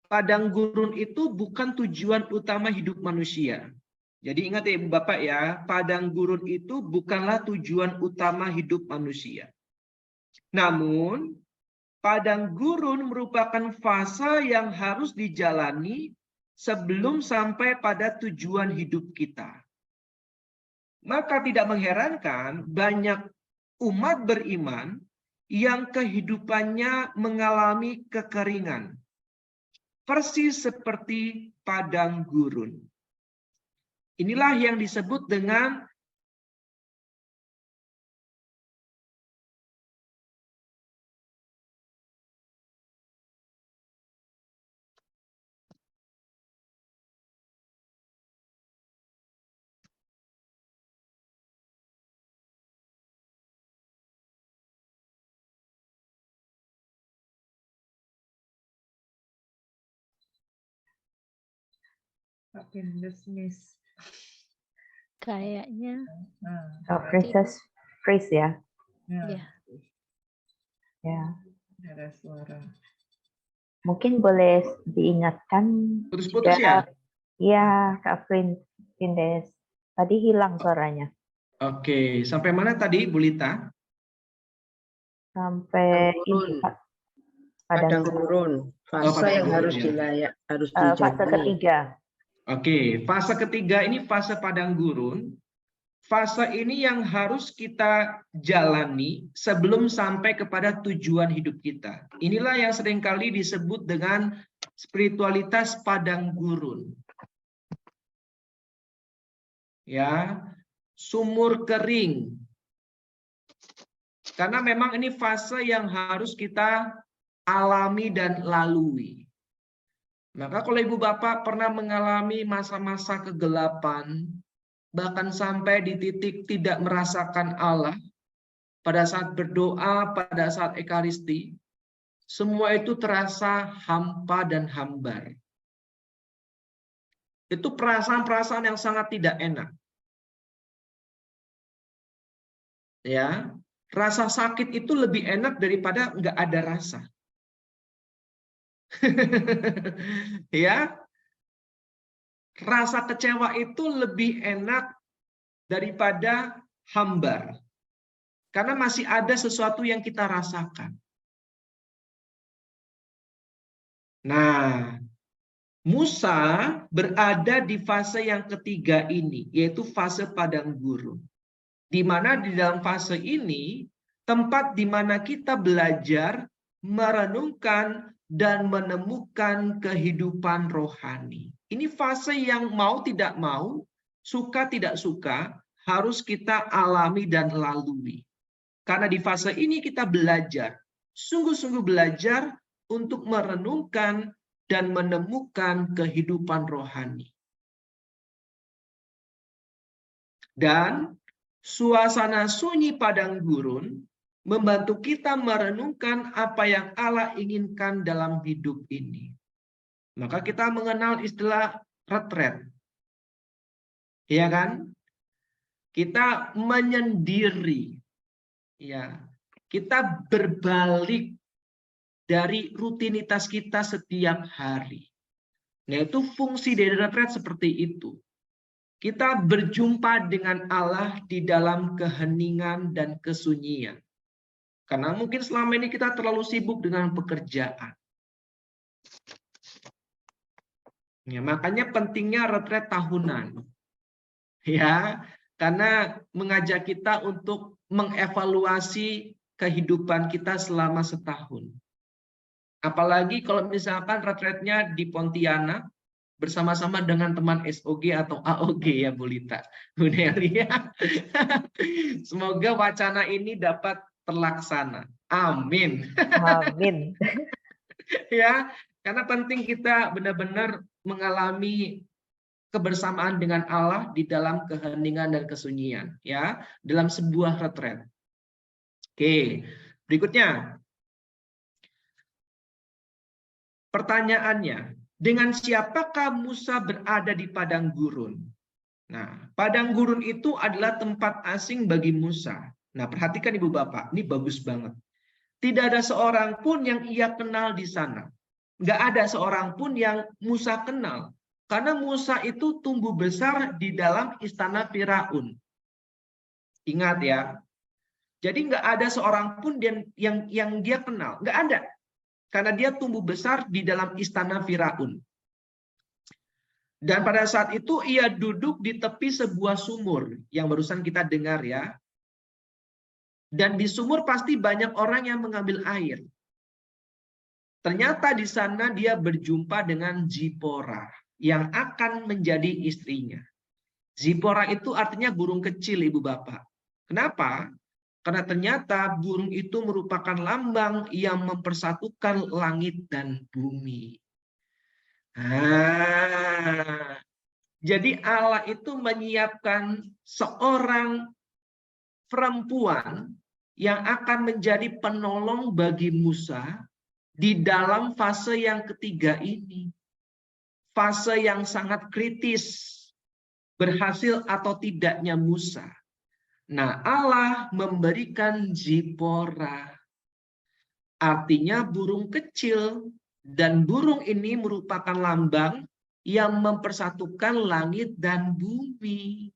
padang gurun itu bukan tujuan utama hidup manusia. Jadi ingat ya Ibu Bapak ya, padang gurun itu bukanlah tujuan utama hidup manusia. Namun, padang gurun merupakan fase yang harus dijalani sebelum sampai pada tujuan hidup kita. Maka tidak mengherankan banyak umat beriman yang kehidupannya mengalami kekeringan. Persis seperti padang gurun. Inilah yang disebut dengan Miss. Kayaknya Princess Freeze ya. ya. Ya. Ada suara. Mungkin boleh diingatkan putus-putus ya? Iya, Kak Findes. Tadi hilang suaranya. Oke, sampai mana tadi Bu Lita? Sampai ini Pak. Padang gurun. Fase padang yang gurun, harus ya. harus Fase dijalani. ketiga. Oke, fase ketiga ini fase padang gurun. Fase ini yang harus kita jalani sebelum sampai kepada tujuan hidup kita. Inilah yang seringkali disebut dengan spiritualitas padang gurun. Ya, sumur kering. Karena memang ini fase yang harus kita alami dan lalui. Maka kalau Ibu Bapak pernah mengalami masa-masa kegelapan, bahkan sampai di titik tidak merasakan Allah, pada saat berdoa, pada saat ekaristi, semua itu terasa hampa dan hambar. Itu perasaan-perasaan yang sangat tidak enak. Ya, rasa sakit itu lebih enak daripada nggak ada rasa. Ya, rasa kecewa itu lebih enak daripada hambar. Karena masih ada sesuatu yang kita rasakan. Nah, Musa berada di fase yang ketiga ini, yaitu fase padang gurun. Di mana di dalam fase ini, tempat di mana kita belajar, merenungkan, dan menemukan kehidupan rohani. Ini fase yang mau tidak mau, suka tidak suka, harus kita alami dan lalui. Karena di fase ini kita belajar, sungguh-sungguh belajar untuk merenungkan dan menemukan kehidupan rohani. Dan suasana sunyi padang gurun membantu kita merenungkan apa yang Allah inginkan dalam hidup ini. Maka kita mengenal istilah retret. Ya kan? Kita menyendiri. Ya. Kita berbalik dari rutinitas kita setiap hari. Nah, itu fungsi dari retret seperti itu. Kita berjumpa dengan Allah di dalam keheningan dan kesunyian. Karena mungkin selama ini kita terlalu sibuk dengan pekerjaan. Ya, makanya pentingnya retret tahunan. Ya, karena mengajak kita untuk mengevaluasi kehidupan kita selama setahun. Apalagi kalau misalkan retretnya di Pontianak bersama-sama dengan teman SOG atau AOG ya Bu Lita, Bu Neri. Semoga wacana ini dapat terlaksana. Amin. Amin. Ya, karena penting kita benar-benar mengalami kebersamaan dengan Allah di dalam keheningan dan kesunyian, ya, dalam sebuah retret. Oke, berikutnya. Pertanyaannya, dengan siapakah Musa berada di padang gurun? Nah, padang gurun itu adalah tempat asing bagi Musa. Nah, perhatikan Ibu Bapak, ini bagus banget. Tidak ada seorang pun yang ia kenal di sana. Nggak ada seorang pun yang Musa kenal. Karena Musa itu tumbuh besar di dalam istana Firaun. Ingat ya. Jadi nggak ada seorang pun yang dia kenal. Nggak ada. Karena dia tumbuh besar di dalam istana Firaun. Dan pada saat itu ia duduk di tepi sebuah sumur yang barusan kita dengar ya. Dan di sumur pasti banyak orang yang mengambil air. Ternyata di sana dia berjumpa dengan Zipora yang akan menjadi istrinya. Zipora itu artinya burung kecil, Ibu Bapak. Kenapa? Karena ternyata burung itu merupakan lambang yang mempersatukan langit dan bumi. Jadi Allah itu menyiapkan seorang perempuan yang akan menjadi penolong bagi Musa di dalam fase yang ketiga ini. Fase yang sangat kritis, berhasil atau tidaknya Musa. Nah, Allah memberikan Zipora, artinya burung kecil, dan burung ini merupakan lambang yang mempersatukan langit dan bumi.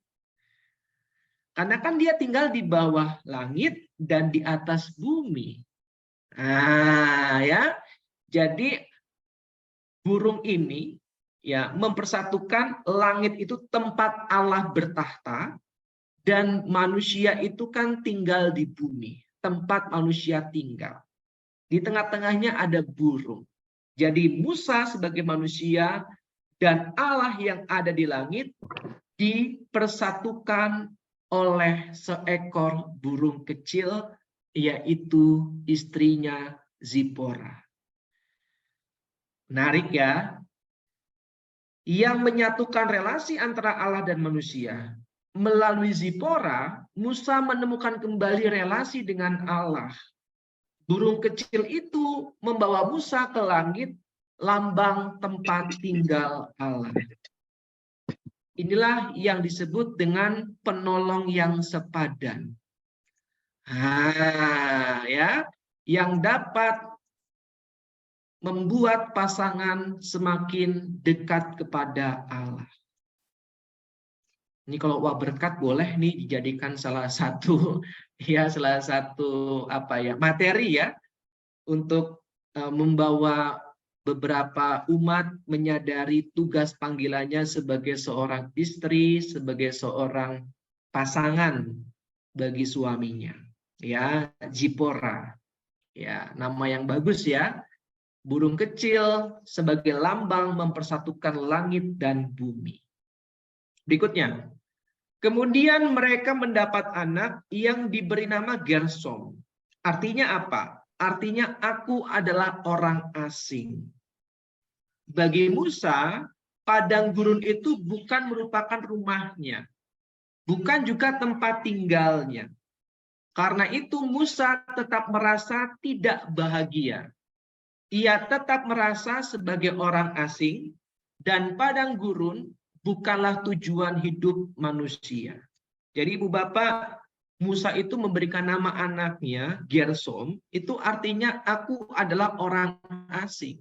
Karena kan dia tinggal di bawah langit dan di atas bumi. Nah, ya. Jadi burung ini ya mempersatukan langit itu tempat Allah bertahta. Dan manusia itu kan tinggal di bumi, tempat manusia tinggal. Di tengah-tengahnya ada burung. Jadi Musa sebagai manusia dan Allah yang ada di langit dipersatukan oleh seekor burung kecil, yaitu istrinya Zipora. Menarik ya. Yang menyatukan relasi antara Allah dan manusia. Melalui Zipora, Musa menemukan kembali relasi dengan Allah. Burung kecil itu membawa Musa ke langit, lambang tempat tinggal Allah. Inilah yang disebut dengan penolong yang sepadan. Ya, yang dapat membuat pasangan semakin dekat kepada Allah. Ini kalau wah berkat boleh nih dijadikan salah satu materi ya untuk membawa beberapa umat menyadari tugas panggilannya sebagai seorang istri, sebagai seorang pasangan bagi suaminya. Ya, Zipora. Ya, nama yang bagus ya. Burung kecil sebagai lambang mempersatukan langit dan bumi. Berikutnya. Kemudian mereka mendapat anak yang diberi nama Gersom. Artinya apa? Artinya aku adalah orang asing. Bagi Musa, padang gurun itu bukan merupakan rumahnya. Bukan juga tempat tinggalnya. Karena itu Musa tetap merasa tidak bahagia. ia tetap merasa sebagai orang asing, dan padang gurun bukanlah tujuan hidup manusia. Jadi Ibu Bapak, Musa itu memberikan nama anaknya Gersom, itu artinya aku adalah orang asing.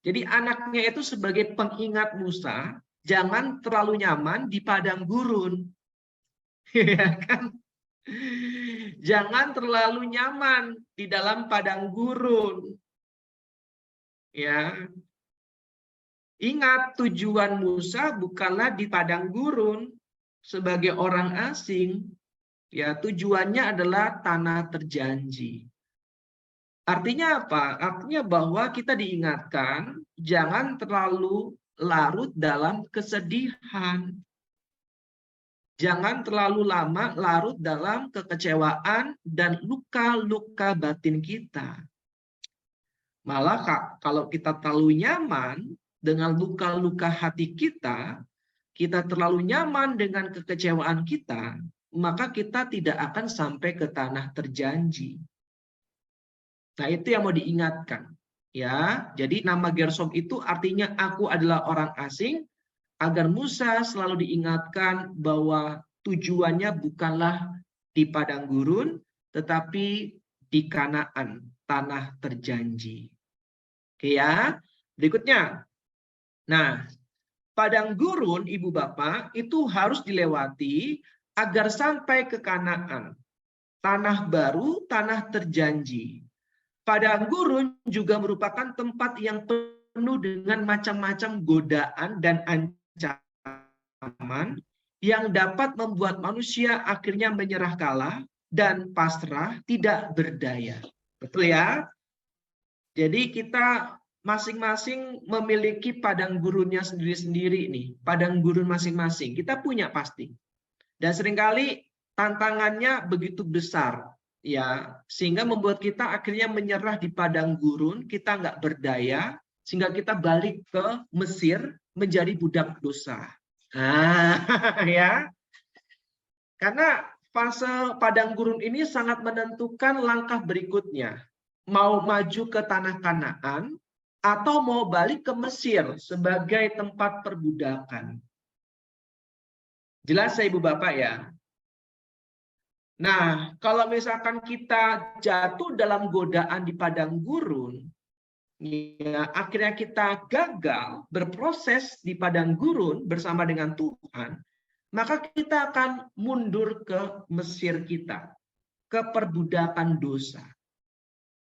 Jadi anaknya itu sebagai pengingat Musa, jangan terlalu nyaman di padang gurun. Ya kan? Jangan terlalu nyaman di dalam padang gurun. Ya. Ingat, tujuan Musa bukanlah di padang gurun sebagai orang asing. Ya, tujuannya adalah tanah terjanji. Artinya apa? Artinya bahwa kita diingatkan jangan terlalu larut dalam kesedihan. Jangan terlalu lama larut dalam kekecewaan dan luka-luka batin kita. Malah kalau kita terlalu nyaman dengan luka-luka hati kita terlalu nyaman dengan kekecewaan kita, maka kita tidak akan sampai ke tanah terjanji. Nah, itu yang mau diingatkan. Ya, jadi nama Gersom itu artinya aku adalah orang asing, agar Musa selalu diingatkan bahwa tujuannya bukanlah di padang gurun, tetapi di Kanaan, tanah terjanji. Oke ya, berikutnya. Nah, padang gurun, Ibu Bapak, itu harus dilewati agar sampai ke Kanaan. Tanah baru, tanah terjanji. Padang gurun juga merupakan tempat yang penuh dengan macam-macam godaan dan ancaman yang dapat membuat manusia akhirnya menyerah kalah dan pasrah, tidak berdaya. Betul ya? Jadi kita masing-masing memiliki padang gurunnya sendiri-sendiri nih. Padang gurun masing-masing. Kita punya pasti. Dan seringkali tantangannya begitu besar. Ya, sehingga membuat kita akhirnya menyerah di padang gurun, kita nggak berdaya, sehingga kita balik ke Mesir menjadi budak dosa. Nah, ya. Karena fase padang gurun ini sangat menentukan langkah berikutnya. Mau maju ke tanah Kanaan, atau mau balik ke Mesir sebagai tempat perbudakan. Jelas ya Ibu Bapak ya? Nah, kalau misalkan kita jatuh dalam godaan di padang gurun, ya, akhirnya kita gagal berproses di padang gurun bersama dengan Tuhan, maka kita akan mundur ke Mesir kita, ke perbudakan dosa.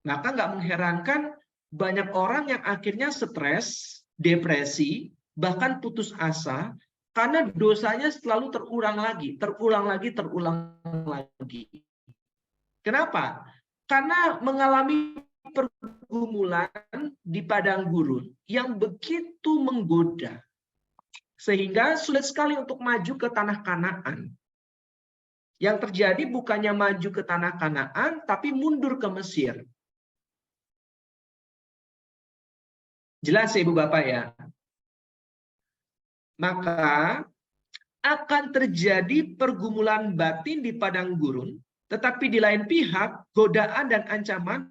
Maka nggak mengherankan banyak orang yang akhirnya stres, depresi, bahkan putus asa, karena dosanya selalu terulang lagi. Kenapa? Karena mengalami pergumulan di padang gurun yang begitu menggoda. Sehingga sulit sekali untuk maju ke tanah Kanaan. Yang terjadi bukannya maju ke tanah Kanaan, tapi mundur ke Mesir. Jelas ya Ibu Bapak ya? Maka akan terjadi pergumulan batin di padang gurun, tetapi di lain pihak godaan dan ancaman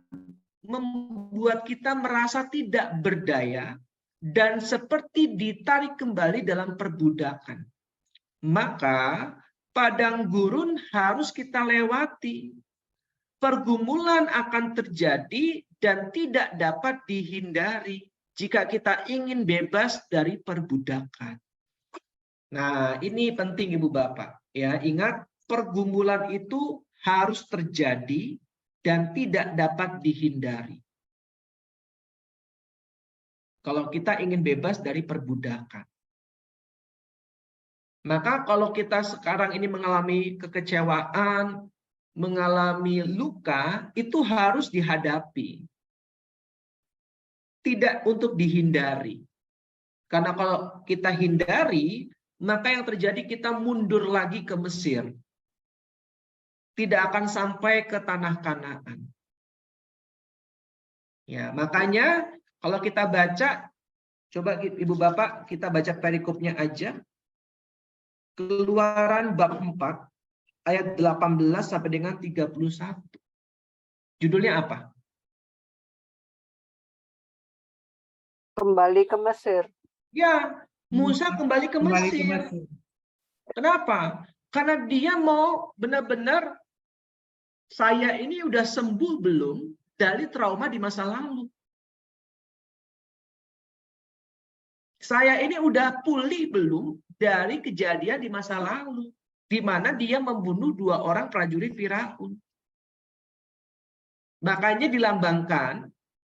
membuat kita merasa tidak berdaya dan seperti ditarik kembali dalam perbudakan. Maka padang gurun harus kita lewati. Pergumulan akan terjadi dan tidak dapat dihindari jika kita ingin bebas dari perbudakan. Nah, ini penting Ibu Bapak. Ya, ingat pergumulan itu harus terjadi dan tidak dapat dihindari. Kalau kita ingin bebas dari perbudakan. Maka kalau kita sekarang ini mengalami kekecewaan, mengalami luka, itu harus dihadapi. Tidak untuk dihindari. Karena kalau kita hindari, maka yang terjadi kita mundur lagi ke Mesir. Tidak akan sampai ke tanah Kanaan. Ya, makanya kalau kita baca, coba Ibu Bapak kita baca perikopnya aja. Keluaran bab 4 ayat 18 sampai dengan 31. Judulnya apa? kembali ke Mesir. Ya, Musa kembali ke Kembali ke Mesir. Mesir. Kenapa? Karena dia mau benar-benar, saya ini udah sembuh belum dari trauma di masa lalu. Saya ini udah pulih belum dari kejadian di masa lalu, di mana dia membunuh 2 orang prajurit Firaun. Makanya dilambangkan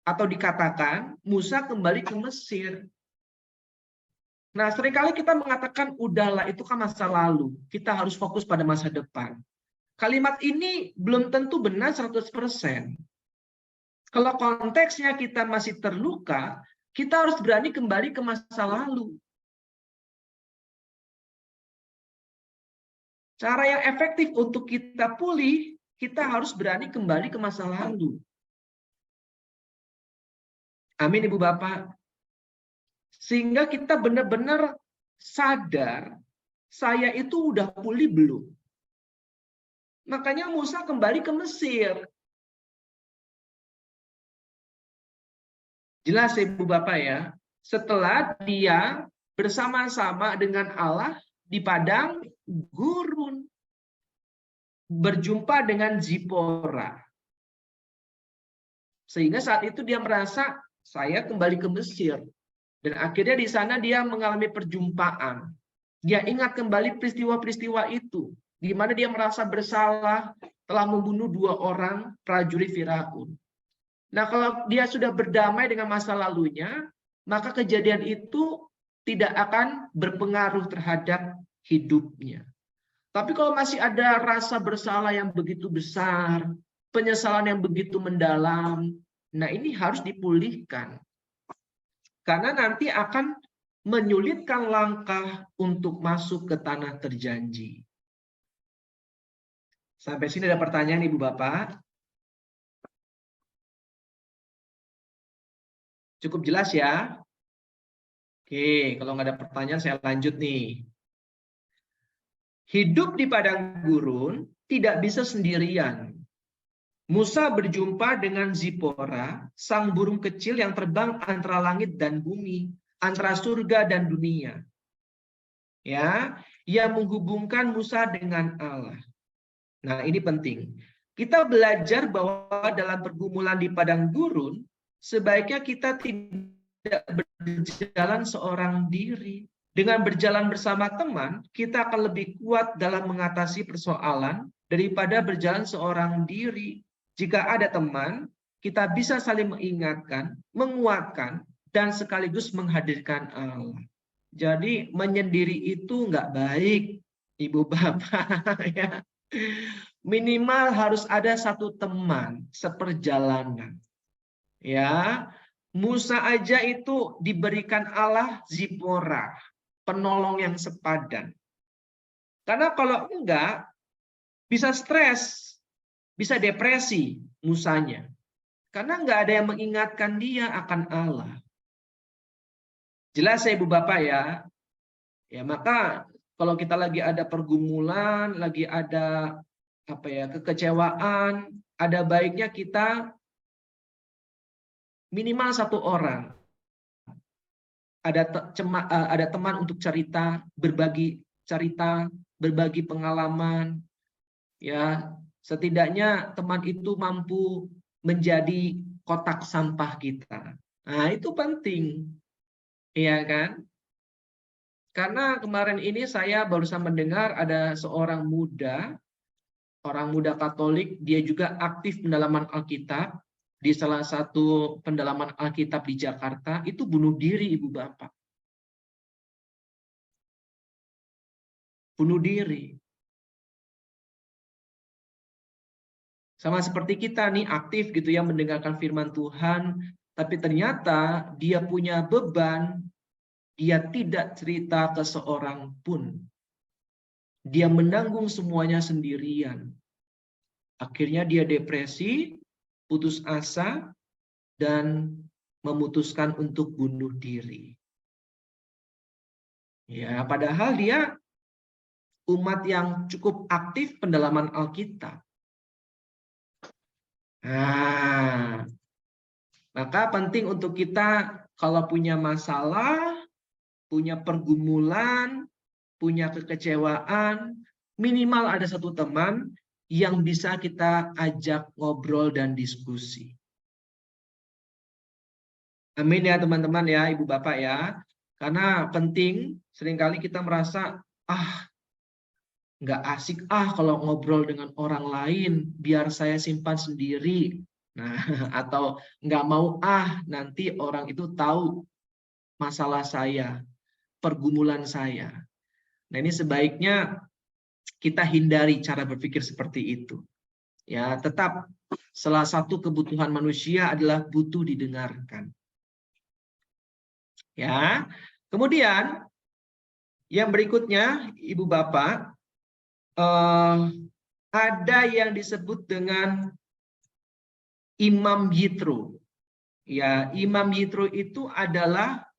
atau dikatakan Musa kembali ke Mesir. Nah, seringkali kita mengatakan, udahlah itu kan masa lalu, kita harus fokus pada masa depan. Kalimat ini belum tentu benar 100%. Kalau konteksnya kita masih terluka, kita harus berani kembali ke masa lalu. Cara yang efektif untuk kita pulih, kita harus berani kembali ke masa lalu. Amin, Ibu Bapak. Sehingga kita benar-benar sadar, saya itu udah pulih belum. Makanya Musa kembali ke Mesir. Jelas Ibu Bapak ya, setelah dia bersama-sama dengan Allah di padang gurun, berjumpa dengan Zipora. Sehingga saat itu dia merasa, saya kembali ke Mesir. Dan akhirnya di sana dia mengalami perjumpaan. Dia ingat kembali peristiwa-peristiwa itu, di mana dia merasa bersalah telah membunuh 2 orang prajurit Firaun. Nah, kalau dia sudah berdamai dengan masa lalunya, maka kejadian itu tidak akan berpengaruh terhadap hidupnya. Tapi kalau masih ada rasa bersalah yang begitu besar, penyesalan yang begitu mendalam, nah ini harus dipulihkan. Karena nanti akan menyulitkan langkah untuk masuk ke tanah terjanji. Sampai sini ada pertanyaan Ibu Bapak? Cukup jelas ya? Oke, kalau nggak ada pertanyaan saya lanjut nih. Hidup di padang gurun tidak bisa sendirian. Musa berjumpa dengan Zipora, sang burung kecil yang terbang antara langit dan bumi, antara surga dan dunia. Ya, yang menghubungkan Musa dengan Allah. Nah, ini penting. Kita belajar bahwa dalam pergumulan di padang gurun, sebaiknya kita tidak berjalan seorang diri. Dengan berjalan bersama teman, kita akan lebih kuat dalam mengatasi persoalan daripada berjalan seorang diri. Jika ada teman, kita bisa saling mengingatkan, menguatkan, dan sekaligus menghadirkan Allah. Jadi menyendiri itu nggak baik, Ibu Bapak. Ya. Minimal harus ada satu teman seperjalanan. Ya, Musa aja itu diberikan Allah Zipora, penolong yang sepadan. Karena kalau enggak, bisa stres, bisa depresi Musanya. Karena enggak ada yang mengingatkan dia akan Allah. Jelas ya Ibu Bapak ya? Ya, maka kalau kita lagi ada pergumulan, lagi ada kekecewaan, ada baiknya kita minimal satu orang. Ada teman untuk cerita, berbagi pengalaman. Ya, setidaknya teman itu mampu menjadi kotak sampah kita. Nah, itu penting. Iya kan? Karena kemarin ini saya barusan mendengar ada seorang muda, orang muda Katolik, dia juga aktif pendalaman Alkitab. Di salah satu pendalaman Alkitab di Jakarta, itu bunuh diri Ibu Bapak. Bunuh diri. Sama seperti kita nih, aktif gitu ya, mendengarkan firman Tuhan, tapi ternyata dia punya beban, dia tidak cerita ke seorang pun. Dia menanggung semuanya sendirian. Akhirnya dia depresi, putus asa, dan memutuskan untuk bunuh diri. Ya, padahal dia umat yang cukup aktif pendalaman Alkitab. Nah, maka penting untuk kita kalau punya masalah, punya pergumulan, punya kekecewaan, minimal ada satu teman yang bisa kita ajak ngobrol dan diskusi. Amin ya teman-teman ya, Ibu Bapak ya. Karena penting, seringkali kita merasa, nggak asik kalau ngobrol dengan orang lain, biar saya simpan sendiri. Nah, atau nggak mau nanti orang itu tahu masalah saya, pergumulan saya. Nah, ini sebaiknya kita hindari cara berpikir seperti itu. Ya, tetap salah satu kebutuhan manusia adalah butuh didengarkan. Ya. Kemudian yang berikutnya, Ibu Bapak, ada yang disebut dengan Imam Yitro. Ya, Imam Yitro itu adalah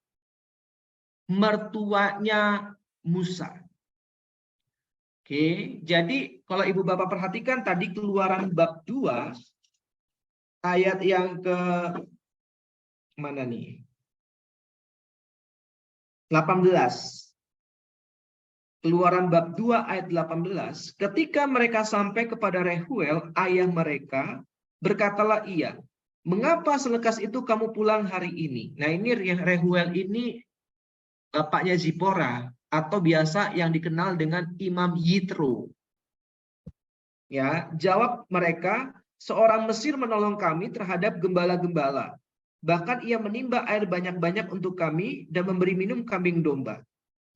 mertuanya Musa. Oke, jadi kalau Ibu Bapak perhatikan tadi Keluaran bab 2 ayat yang ke mana nih? 18. Keluaran bab 2 ayat 18. Ketika mereka sampai kepada Rehuel, ayah mereka, berkatalah ia, "Mengapa selekas itu kamu pulang hari ini?" Nah, ini Rehuel ini bapaknya Zipora, atau biasa yang dikenal dengan Imam Yitro. Ya, jawab mereka, "Seorang Mesir menolong kami terhadap gembala-gembala. Bahkan ia menimba air banyak-banyak untuk kami dan memberi minum kambing domba.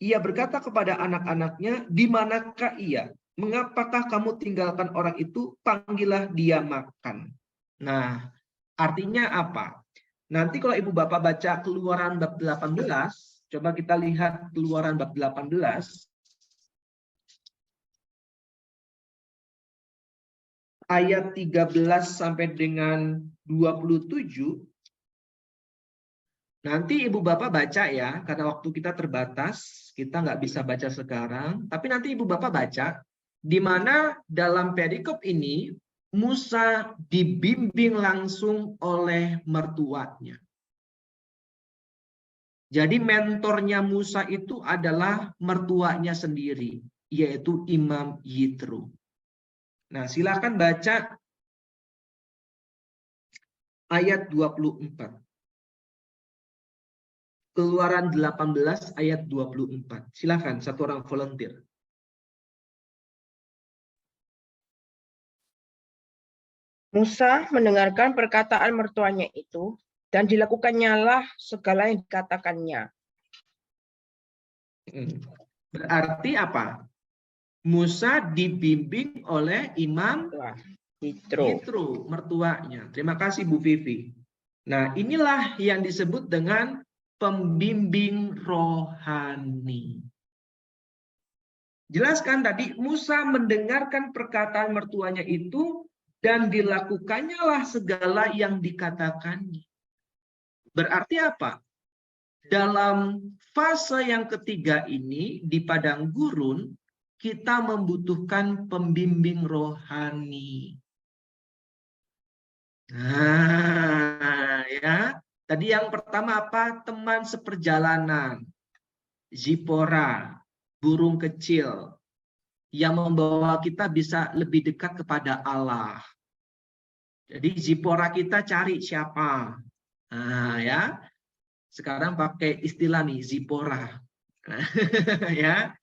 Ia berkata kepada anak-anaknya, 'Di manakah ia? Mengapakah kamu tinggalkan orang itu? Panggillah dia makan.'" Nah, artinya apa? Nanti kalau Ibu Bapak baca Keluaran bab 18, coba kita lihat Keluaran bab 18. Ayat 13 sampai dengan 27. Nanti Ibu Bapak baca ya, karena waktu kita terbatas, kita nggak bisa baca sekarang. Tapi nanti Ibu Bapak baca, di mana dalam perikop ini, Musa dibimbing langsung oleh mertuanya. Jadi mentornya Musa itu adalah mertuanya sendiri, yaitu Imam Yitro. Nah, silakan baca ayat 24. Keluaran 18 ayat 24. Silakan satu orang volunteer. Musa mendengarkan perkataan mertuanya itu, dan dilakukannya lah segala yang dikatakannya. Berarti apa? Musa dibimbing oleh Imam Yitro, mertuanya. Terima kasih Bu Vivi. Nah, inilah yang disebut dengan pembimbing rohani. Jelaskan tadi, Musa mendengarkan perkataan mertuanya itu dan dilakukannya lah segala yang dikatakannya. Berarti apa? Dalam fase yang ketiga ini di padang gurun, kita membutuhkan pembimbing rohani. Nah, ya. Tadi yang pertama apa? Teman seperjalanan. Zipora, burung kecil yang membawa kita bisa lebih dekat kepada Allah. Jadi Zipora kita cari siapa? Nah, ya. Sekarang pakai istilah nih, Zipora. Ya.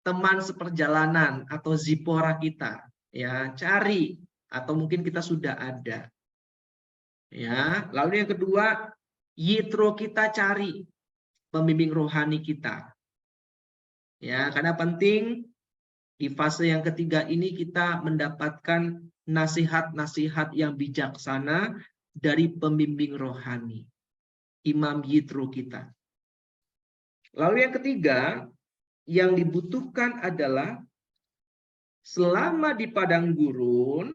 Teman seperjalanan atau Zipora kita, ya, cari, atau mungkin kita sudah ada. Ya, lalu yang kedua, Yitro kita cari, pembimbing rohani kita. Ya, karena penting di fase yang ketiga ini kita mendapatkan nasihat-nasihat yang bijaksana dari pembimbing rohani, Imam Yitro kita. Lalu yang ketiga, yang dibutuhkan adalah selama di padang gurun,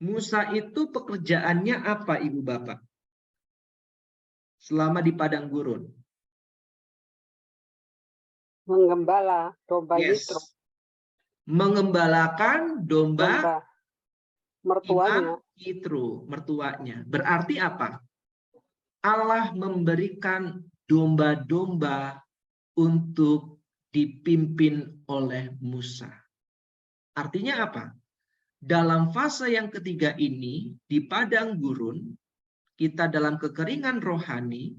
Musa itu pekerjaannya apa, Ibu Bapak? Selama di padang gurun. Menggembala domba Yitro. Mengembalakan domba mertuanya. Imam Yitro, mertuanya. Berarti apa? Allah memberikan domba-domba untuk dipimpin oleh Musa. Artinya apa? Dalam fase yang ketiga ini, di padang gurun, kita dalam kekeringan rohani,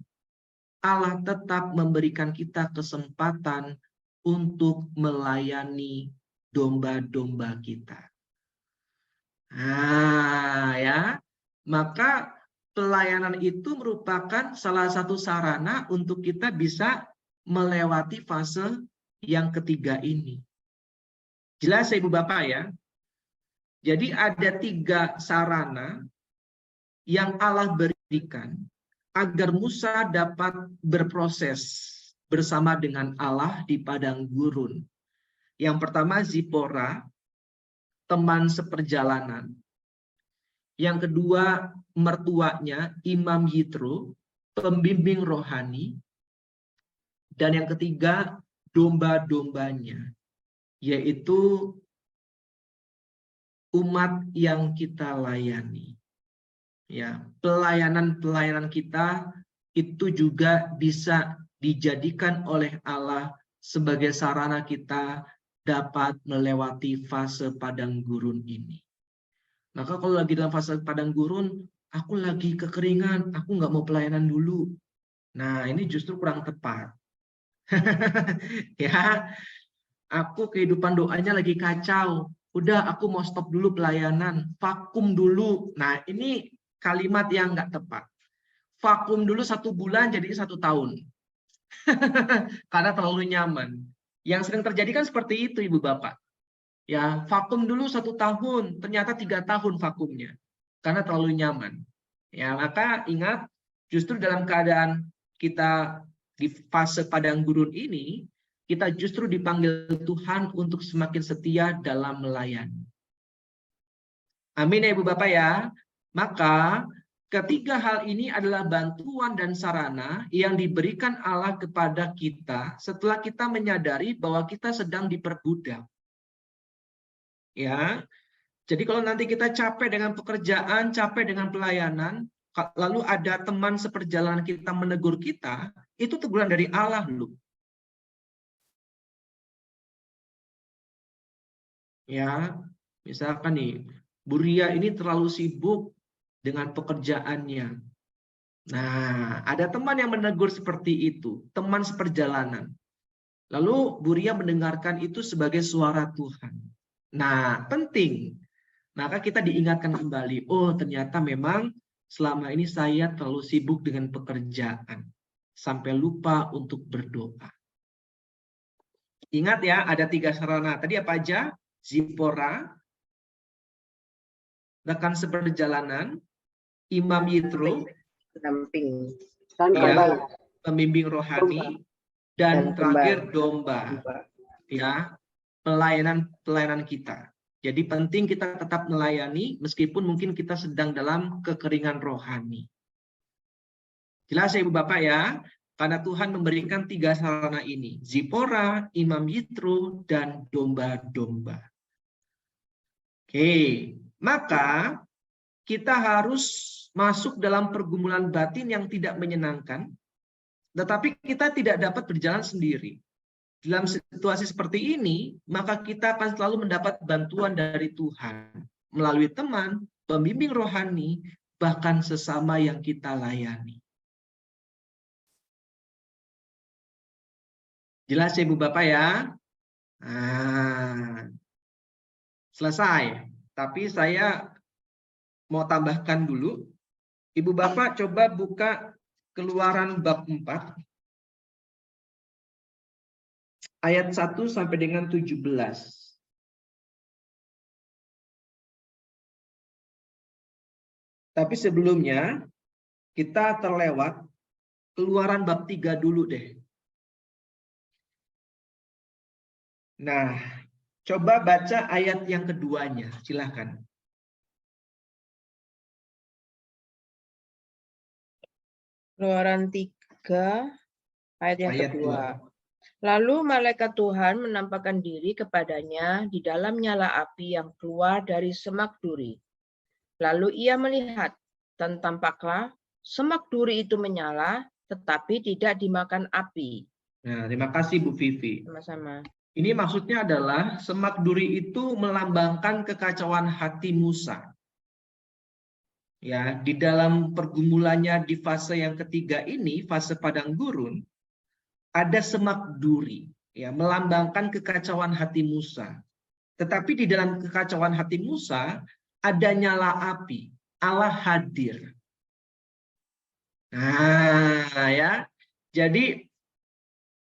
Allah tetap memberikan kita kesempatan untuk melayani domba-domba kita. Nah, ya, maka pelayanan itu merupakan salah satu sarana untuk kita bisa melewati fase yang ketiga ini. Jelas ya Ibu Bapak ya? Jadi ada 3 sarana yang Allah berikan agar Musa dapat berproses bersama dengan Allah di padang gurun. Yang pertama Zipora, teman seperjalanan. Yang kedua mertuanya Imam Yitro, pembimbing rohani. Dan yang ketiga domba-dombanya, yaitu umat yang kita layani. Ya, pelayanan kita itu juga bisa dijadikan oleh Allah sebagai sarana kita dapat melewati fase padang gurun ini. Maka kalau lagi dalam fase padang gurun, aku lagi kekeringan, aku nggak mau pelayanan dulu. Nah, ini justru kurang tepat. Ya, aku kehidupan doanya lagi kacau. Udah, aku mau stop dulu pelayanan, vakum dulu. Nah, ini kalimat yang nggak tepat. Vakum dulu 1 bulan jadi 1 tahun. Karena terlalu nyaman. Yang sering terjadi kan seperti itu, Ibu Bapak. Ya, vakum dulu 1 tahun, ternyata 3 tahun vakumnya. Karena terlalu nyaman. Ya, maka ingat, justru dalam keadaan kita di fase padang gurun ini, kita justru dipanggil Tuhan untuk semakin setia dalam melayani. Amin ya Ibu Bapak ya. Maka ketiga hal ini adalah bantuan dan sarana yang diberikan Allah kepada kita setelah kita menyadari bahwa kita sedang diperbudak. Ya. Jadi kalau nanti kita capek dengan pekerjaan, capek dengan pelayanan, lalu ada teman seperjalanan kita menegur kita, itu teguran dari Allah loh. Ya, misalkan nih, Bu Ria ini terlalu sibuk dengan pekerjaannya. Nah, ada teman yang menegur seperti itu, teman seperjalanan. Lalu Bu Ria mendengarkan itu sebagai suara Tuhan. Nah, penting. Maka kita diingatkan kembali, oh ternyata memang selama ini saya terlalu sibuk dengan pekerjaan. Sampai lupa untuk berdoa. Ingat ya, ada 3 sarana. Tadi apa aja? Zipora, rekan seperjalanan, Imam Yitro, pendamping, ya, pembimbing rohani, dan terakhir domba. Ya, pelayanan kita. Jadi penting kita tetap melayani meskipun mungkin kita sedang dalam kekeringan rohani. Jelas ya Ibu Bapak ya? Karena Tuhan memberikan 3 sarana ini. Zipora, Imam Yitro, dan domba-domba. Oke, maka kita harus masuk dalam pergumulan batin yang tidak menyenangkan, tetapi kita tidak dapat berjalan sendiri. Dalam situasi seperti ini, maka kita akan selalu mendapat bantuan dari Tuhan melalui teman, pembimbing rohani, bahkan sesama yang kita layani. Jelas ya Ibu Bapak ya? Nah, selesai. Tapi saya mau tambahkan dulu. Ibu Bapak coba buka Keluaran bab 4. Ayat 1 sampai dengan 17. Tapi sebelumnya kita terlewat Keluaran bab 3 dulu deh. Nah, coba baca ayat yang keduanya, silahkan. Keluaran 3 ayat yang kedua. Lalu malaikat Tuhan menampakkan diri kepadanya di dalam nyala api yang keluar dari semak duri. Lalu ia melihat, dan tampaklah semak duri itu menyala, tetapi tidak dimakan api. Nah, terima kasih Bu Vivi. Sama-sama. Ini maksudnya adalah semak duri itu melambangkan kekacauan hati Musa. Ya, di dalam pergumulannya di fase yang ketiga ini, fase padang gurun, ada semak duri, ya, melambangkan kekacauan hati Musa. Tetapi di dalam kekacauan hati Musa ada nyala api, Allah hadir. Nah, ya. Jadi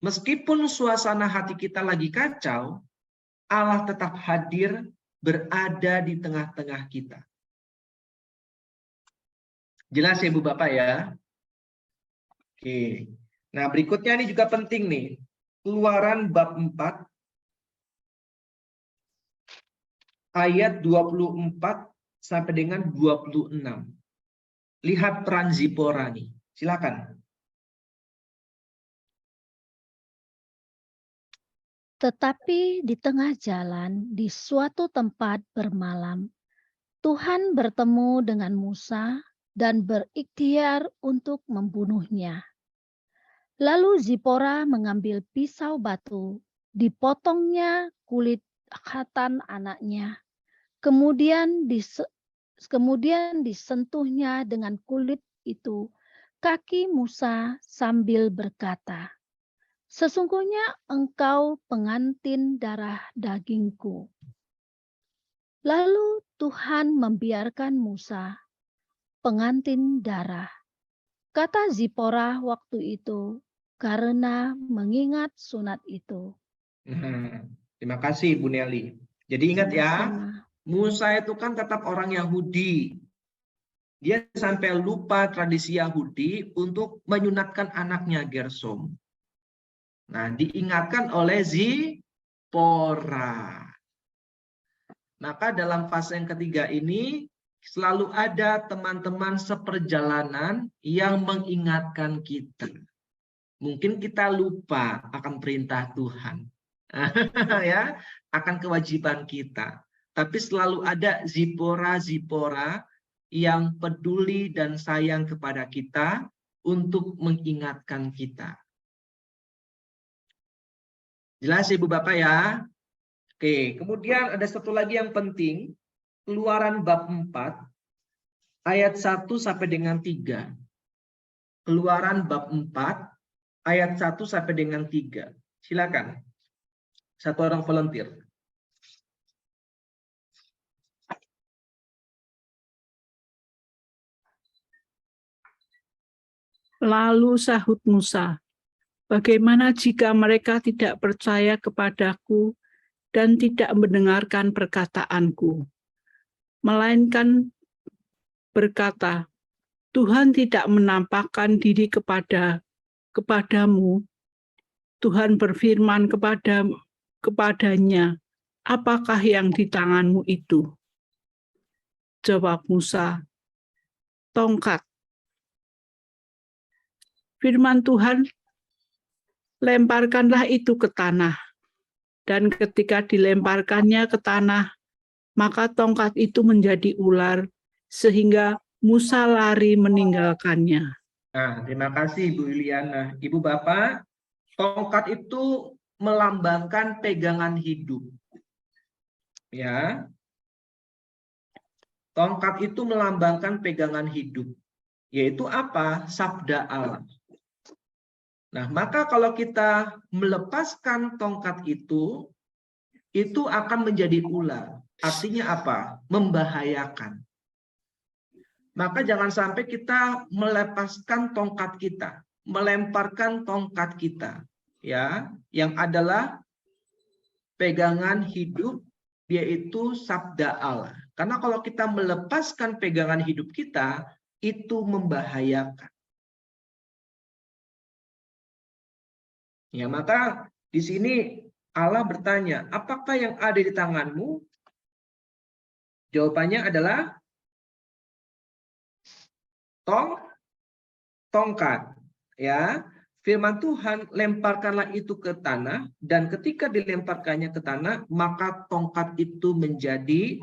meskipun suasana hati kita lagi kacau, Allah tetap hadir, berada di tengah-tengah kita. Jelas ya Bu Bapak ya? Oke. Nah, berikutnya ini juga penting nih. Keluaran bab 4 ayat 24 sampai dengan 26. Lihat peran Zipora nih. Silakan. Tetapi di tengah jalan, di suatu tempat bermalam, Tuhan bertemu dengan Musa dan berikhtiar untuk membunuhnya. Lalu Zipora mengambil pisau batu, dipotongnya kulit khatan anaknya, kemudian disentuhnya dengan kulit itu kaki Musa sambil berkata, "Sesungguhnya engkau pengantin darah dagingku." Lalu Tuhan membiarkan Musa, pengantin darah, kata Zipora waktu itu, karena mengingat sunat itu. Terima kasih Bu Nelly. Jadi ingat ya, Sama-sama. Musa itu kan tetap orang Yahudi. Dia sampai lupa tradisi Yahudi untuk menyunatkan anaknya Gersom. Nah, diingatkan oleh Zipora. Maka dalam fase yang ketiga ini selalu ada teman-teman seperjalanan yang mengingatkan kita. Mungkin kita lupa akan perintah Tuhan. Ya, akan kewajiban kita. Tapi selalu ada Zipora yang peduli dan sayang kepada kita untuk mengingatkan kita. Jelas Ibu Bapak ya? Oke, kemudian ada satu lagi yang penting, Keluaran bab 4 ayat 1 sampai dengan 3. Keluaran bab 4 ayat 1 sampai dengan 3. Silakan. Satu orang volunteer. Lalu sahut Musa, "Bagaimana jika mereka tidak percaya kepadaku dan tidak mendengarkan perkataanku, melainkan berkata, Tuhan tidak menampakkan diri kepadamu. Tuhan berfirman kepadanya, apakah yang di tanganmu itu? Jawab Musa, tongkat. Firman Tuhan, lemparkanlah itu ke tanah. Dan ketika dilemparkannya ke tanah, maka tongkat itu menjadi ular, sehingga Musa lari meninggalkannya. Nah, terima kasih Bu Iliana. Ibu Bapak, tongkat itu melambangkan pegangan hidup. Ya. Tongkat itu melambangkan pegangan hidup. Yaitu apa? Sabda Allah. Nah, maka kalau kita melepaskan tongkat itu akan menjadi ular. Artinya apa? Membahayakan. Maka jangan sampai kita melepaskan tongkat kita, melemparkan tongkat kita, ya, yang adalah pegangan hidup, yaitu sabda Allah. Karena kalau kita melepaskan pegangan hidup kita, itu membahayakan. Ya, maka di sini Allah bertanya, apakah yang ada di tanganmu? Jawabannya adalah tongkat. Ya, firman Tuhan, lemparkanlah itu ke tanah, dan ketika dilemparkannya ke tanah, maka tongkat itu menjadi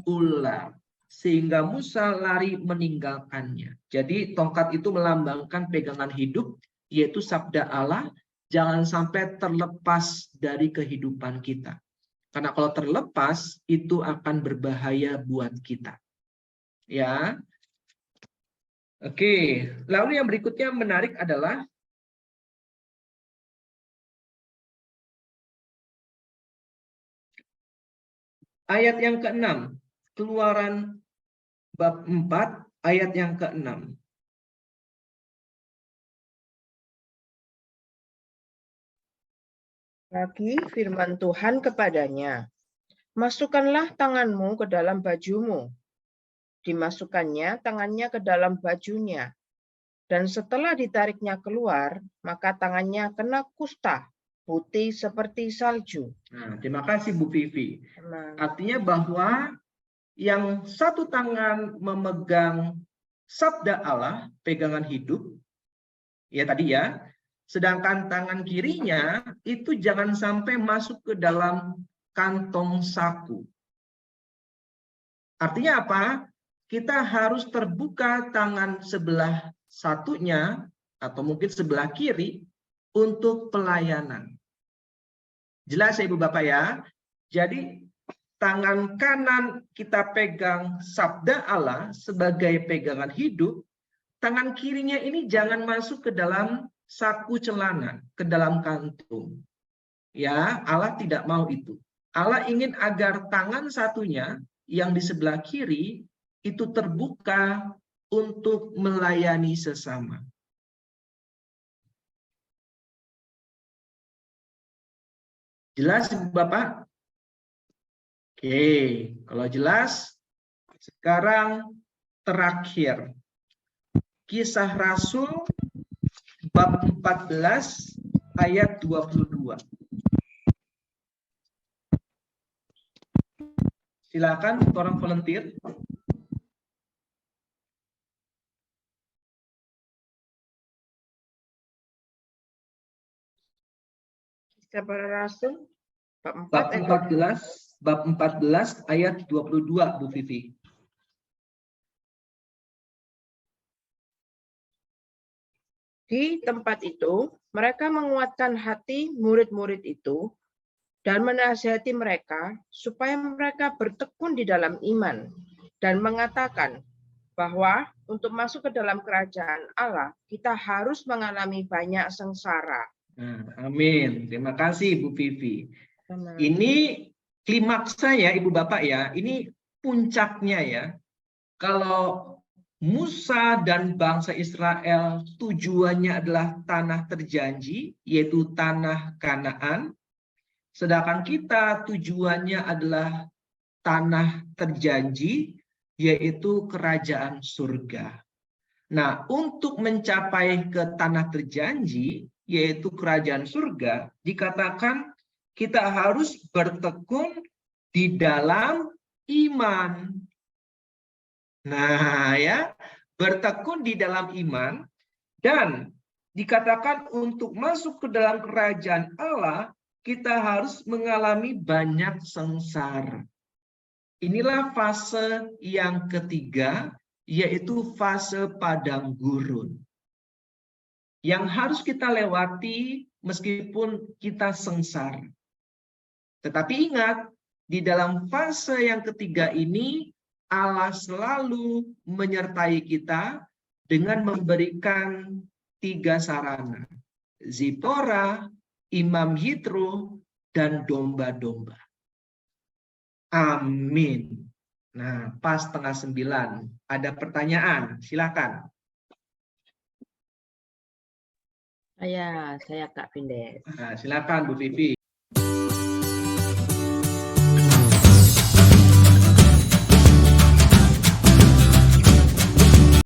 ular. sehingga Musa lari meninggalkannya. Jadi tongkat itu melambangkan pegangan hidup, yaitu sabda Allah, jangan sampai terlepas dari kehidupan kita. Karena kalau terlepas, itu akan berbahaya buat kita. Ya. Oke, lalu yang berikutnya menarik adalah ayat yang ke-6. Keluaran bab 4, ayat yang ke-6. Lagi firman Tuhan kepadanya, masukkanlah tanganmu ke dalam bajumu. Dimasukkannya tangannya ke dalam bajunya. Dan setelah ditariknya keluar, maka tangannya kena kusta, putih seperti salju. Nah, terima kasih Bu Vivi. Nah, Artinya bahwa yang satu tangan memegang sabda Allah, pegangan hidup, ya tadi ya, sedangkan tangan kirinya itu jangan sampai masuk ke dalam kantong saku. Artinya apa? Kita harus terbuka tangan sebelah satunya atau mungkin sebelah kiri untuk pelayanan. Jelas ya Ibu Bapak ya? Jadi tangan kanan kita pegang sabda Allah sebagai pegangan hidup, tangan kirinya ini jangan masuk ke dalam saku celana, ke dalam kantung. Ya, Allah tidak mau itu. Allah ingin agar tangan satunya yang di sebelah kiri itu terbuka untuk melayani sesama. Jelas Ibu Bapak? Oke, kalau jelas, sekarang terakhir. Kisah Rasul bab 14 ayat 22. Silakan orang volunteer. Kisah Para Rasul Bab 14 ayat 22 Bu Vivi. Di tempat itu, mereka menguatkan hati murid-murid itu dan menasihati mereka supaya mereka bertekun di dalam iman dan mengatakan bahwa untuk masuk ke dalam kerajaan Allah, kita harus mengalami banyak sengsara. Amin. Terima kasih Bu Vivi. Ini klimaksnya ya Ibu Bapak ya. Ini puncaknya ya. Kalau Musa dan bangsa Israel tujuannya adalah tanah terjanji, yaitu tanah Kanaan. Sedangkan kita tujuannya adalah tanah terjanji, yaitu kerajaan surga. Nah, untuk mencapai ke tanah terjanji, yaitu kerajaan surga, dikatakan kita harus bertekun di dalam iman. Nah, ya, bertekun di dalam iman, dan dikatakan untuk masuk ke dalam kerajaan Allah, kita harus mengalami banyak sengsara. Inilah fase yang ketiga, yaitu fase padang gurun. Yang harus kita lewati meskipun kita sengsara. Tetapi ingat, di dalam fase yang ketiga ini, Allah selalu menyertai kita dengan memberikan 3 sarana. Zipora, Imam Yitro, dan domba-domba. Amin. Nah, pas 8:30. Ada pertanyaan? Silakan. Saya Kak Pindes. Nah, silakan Bu Vivi.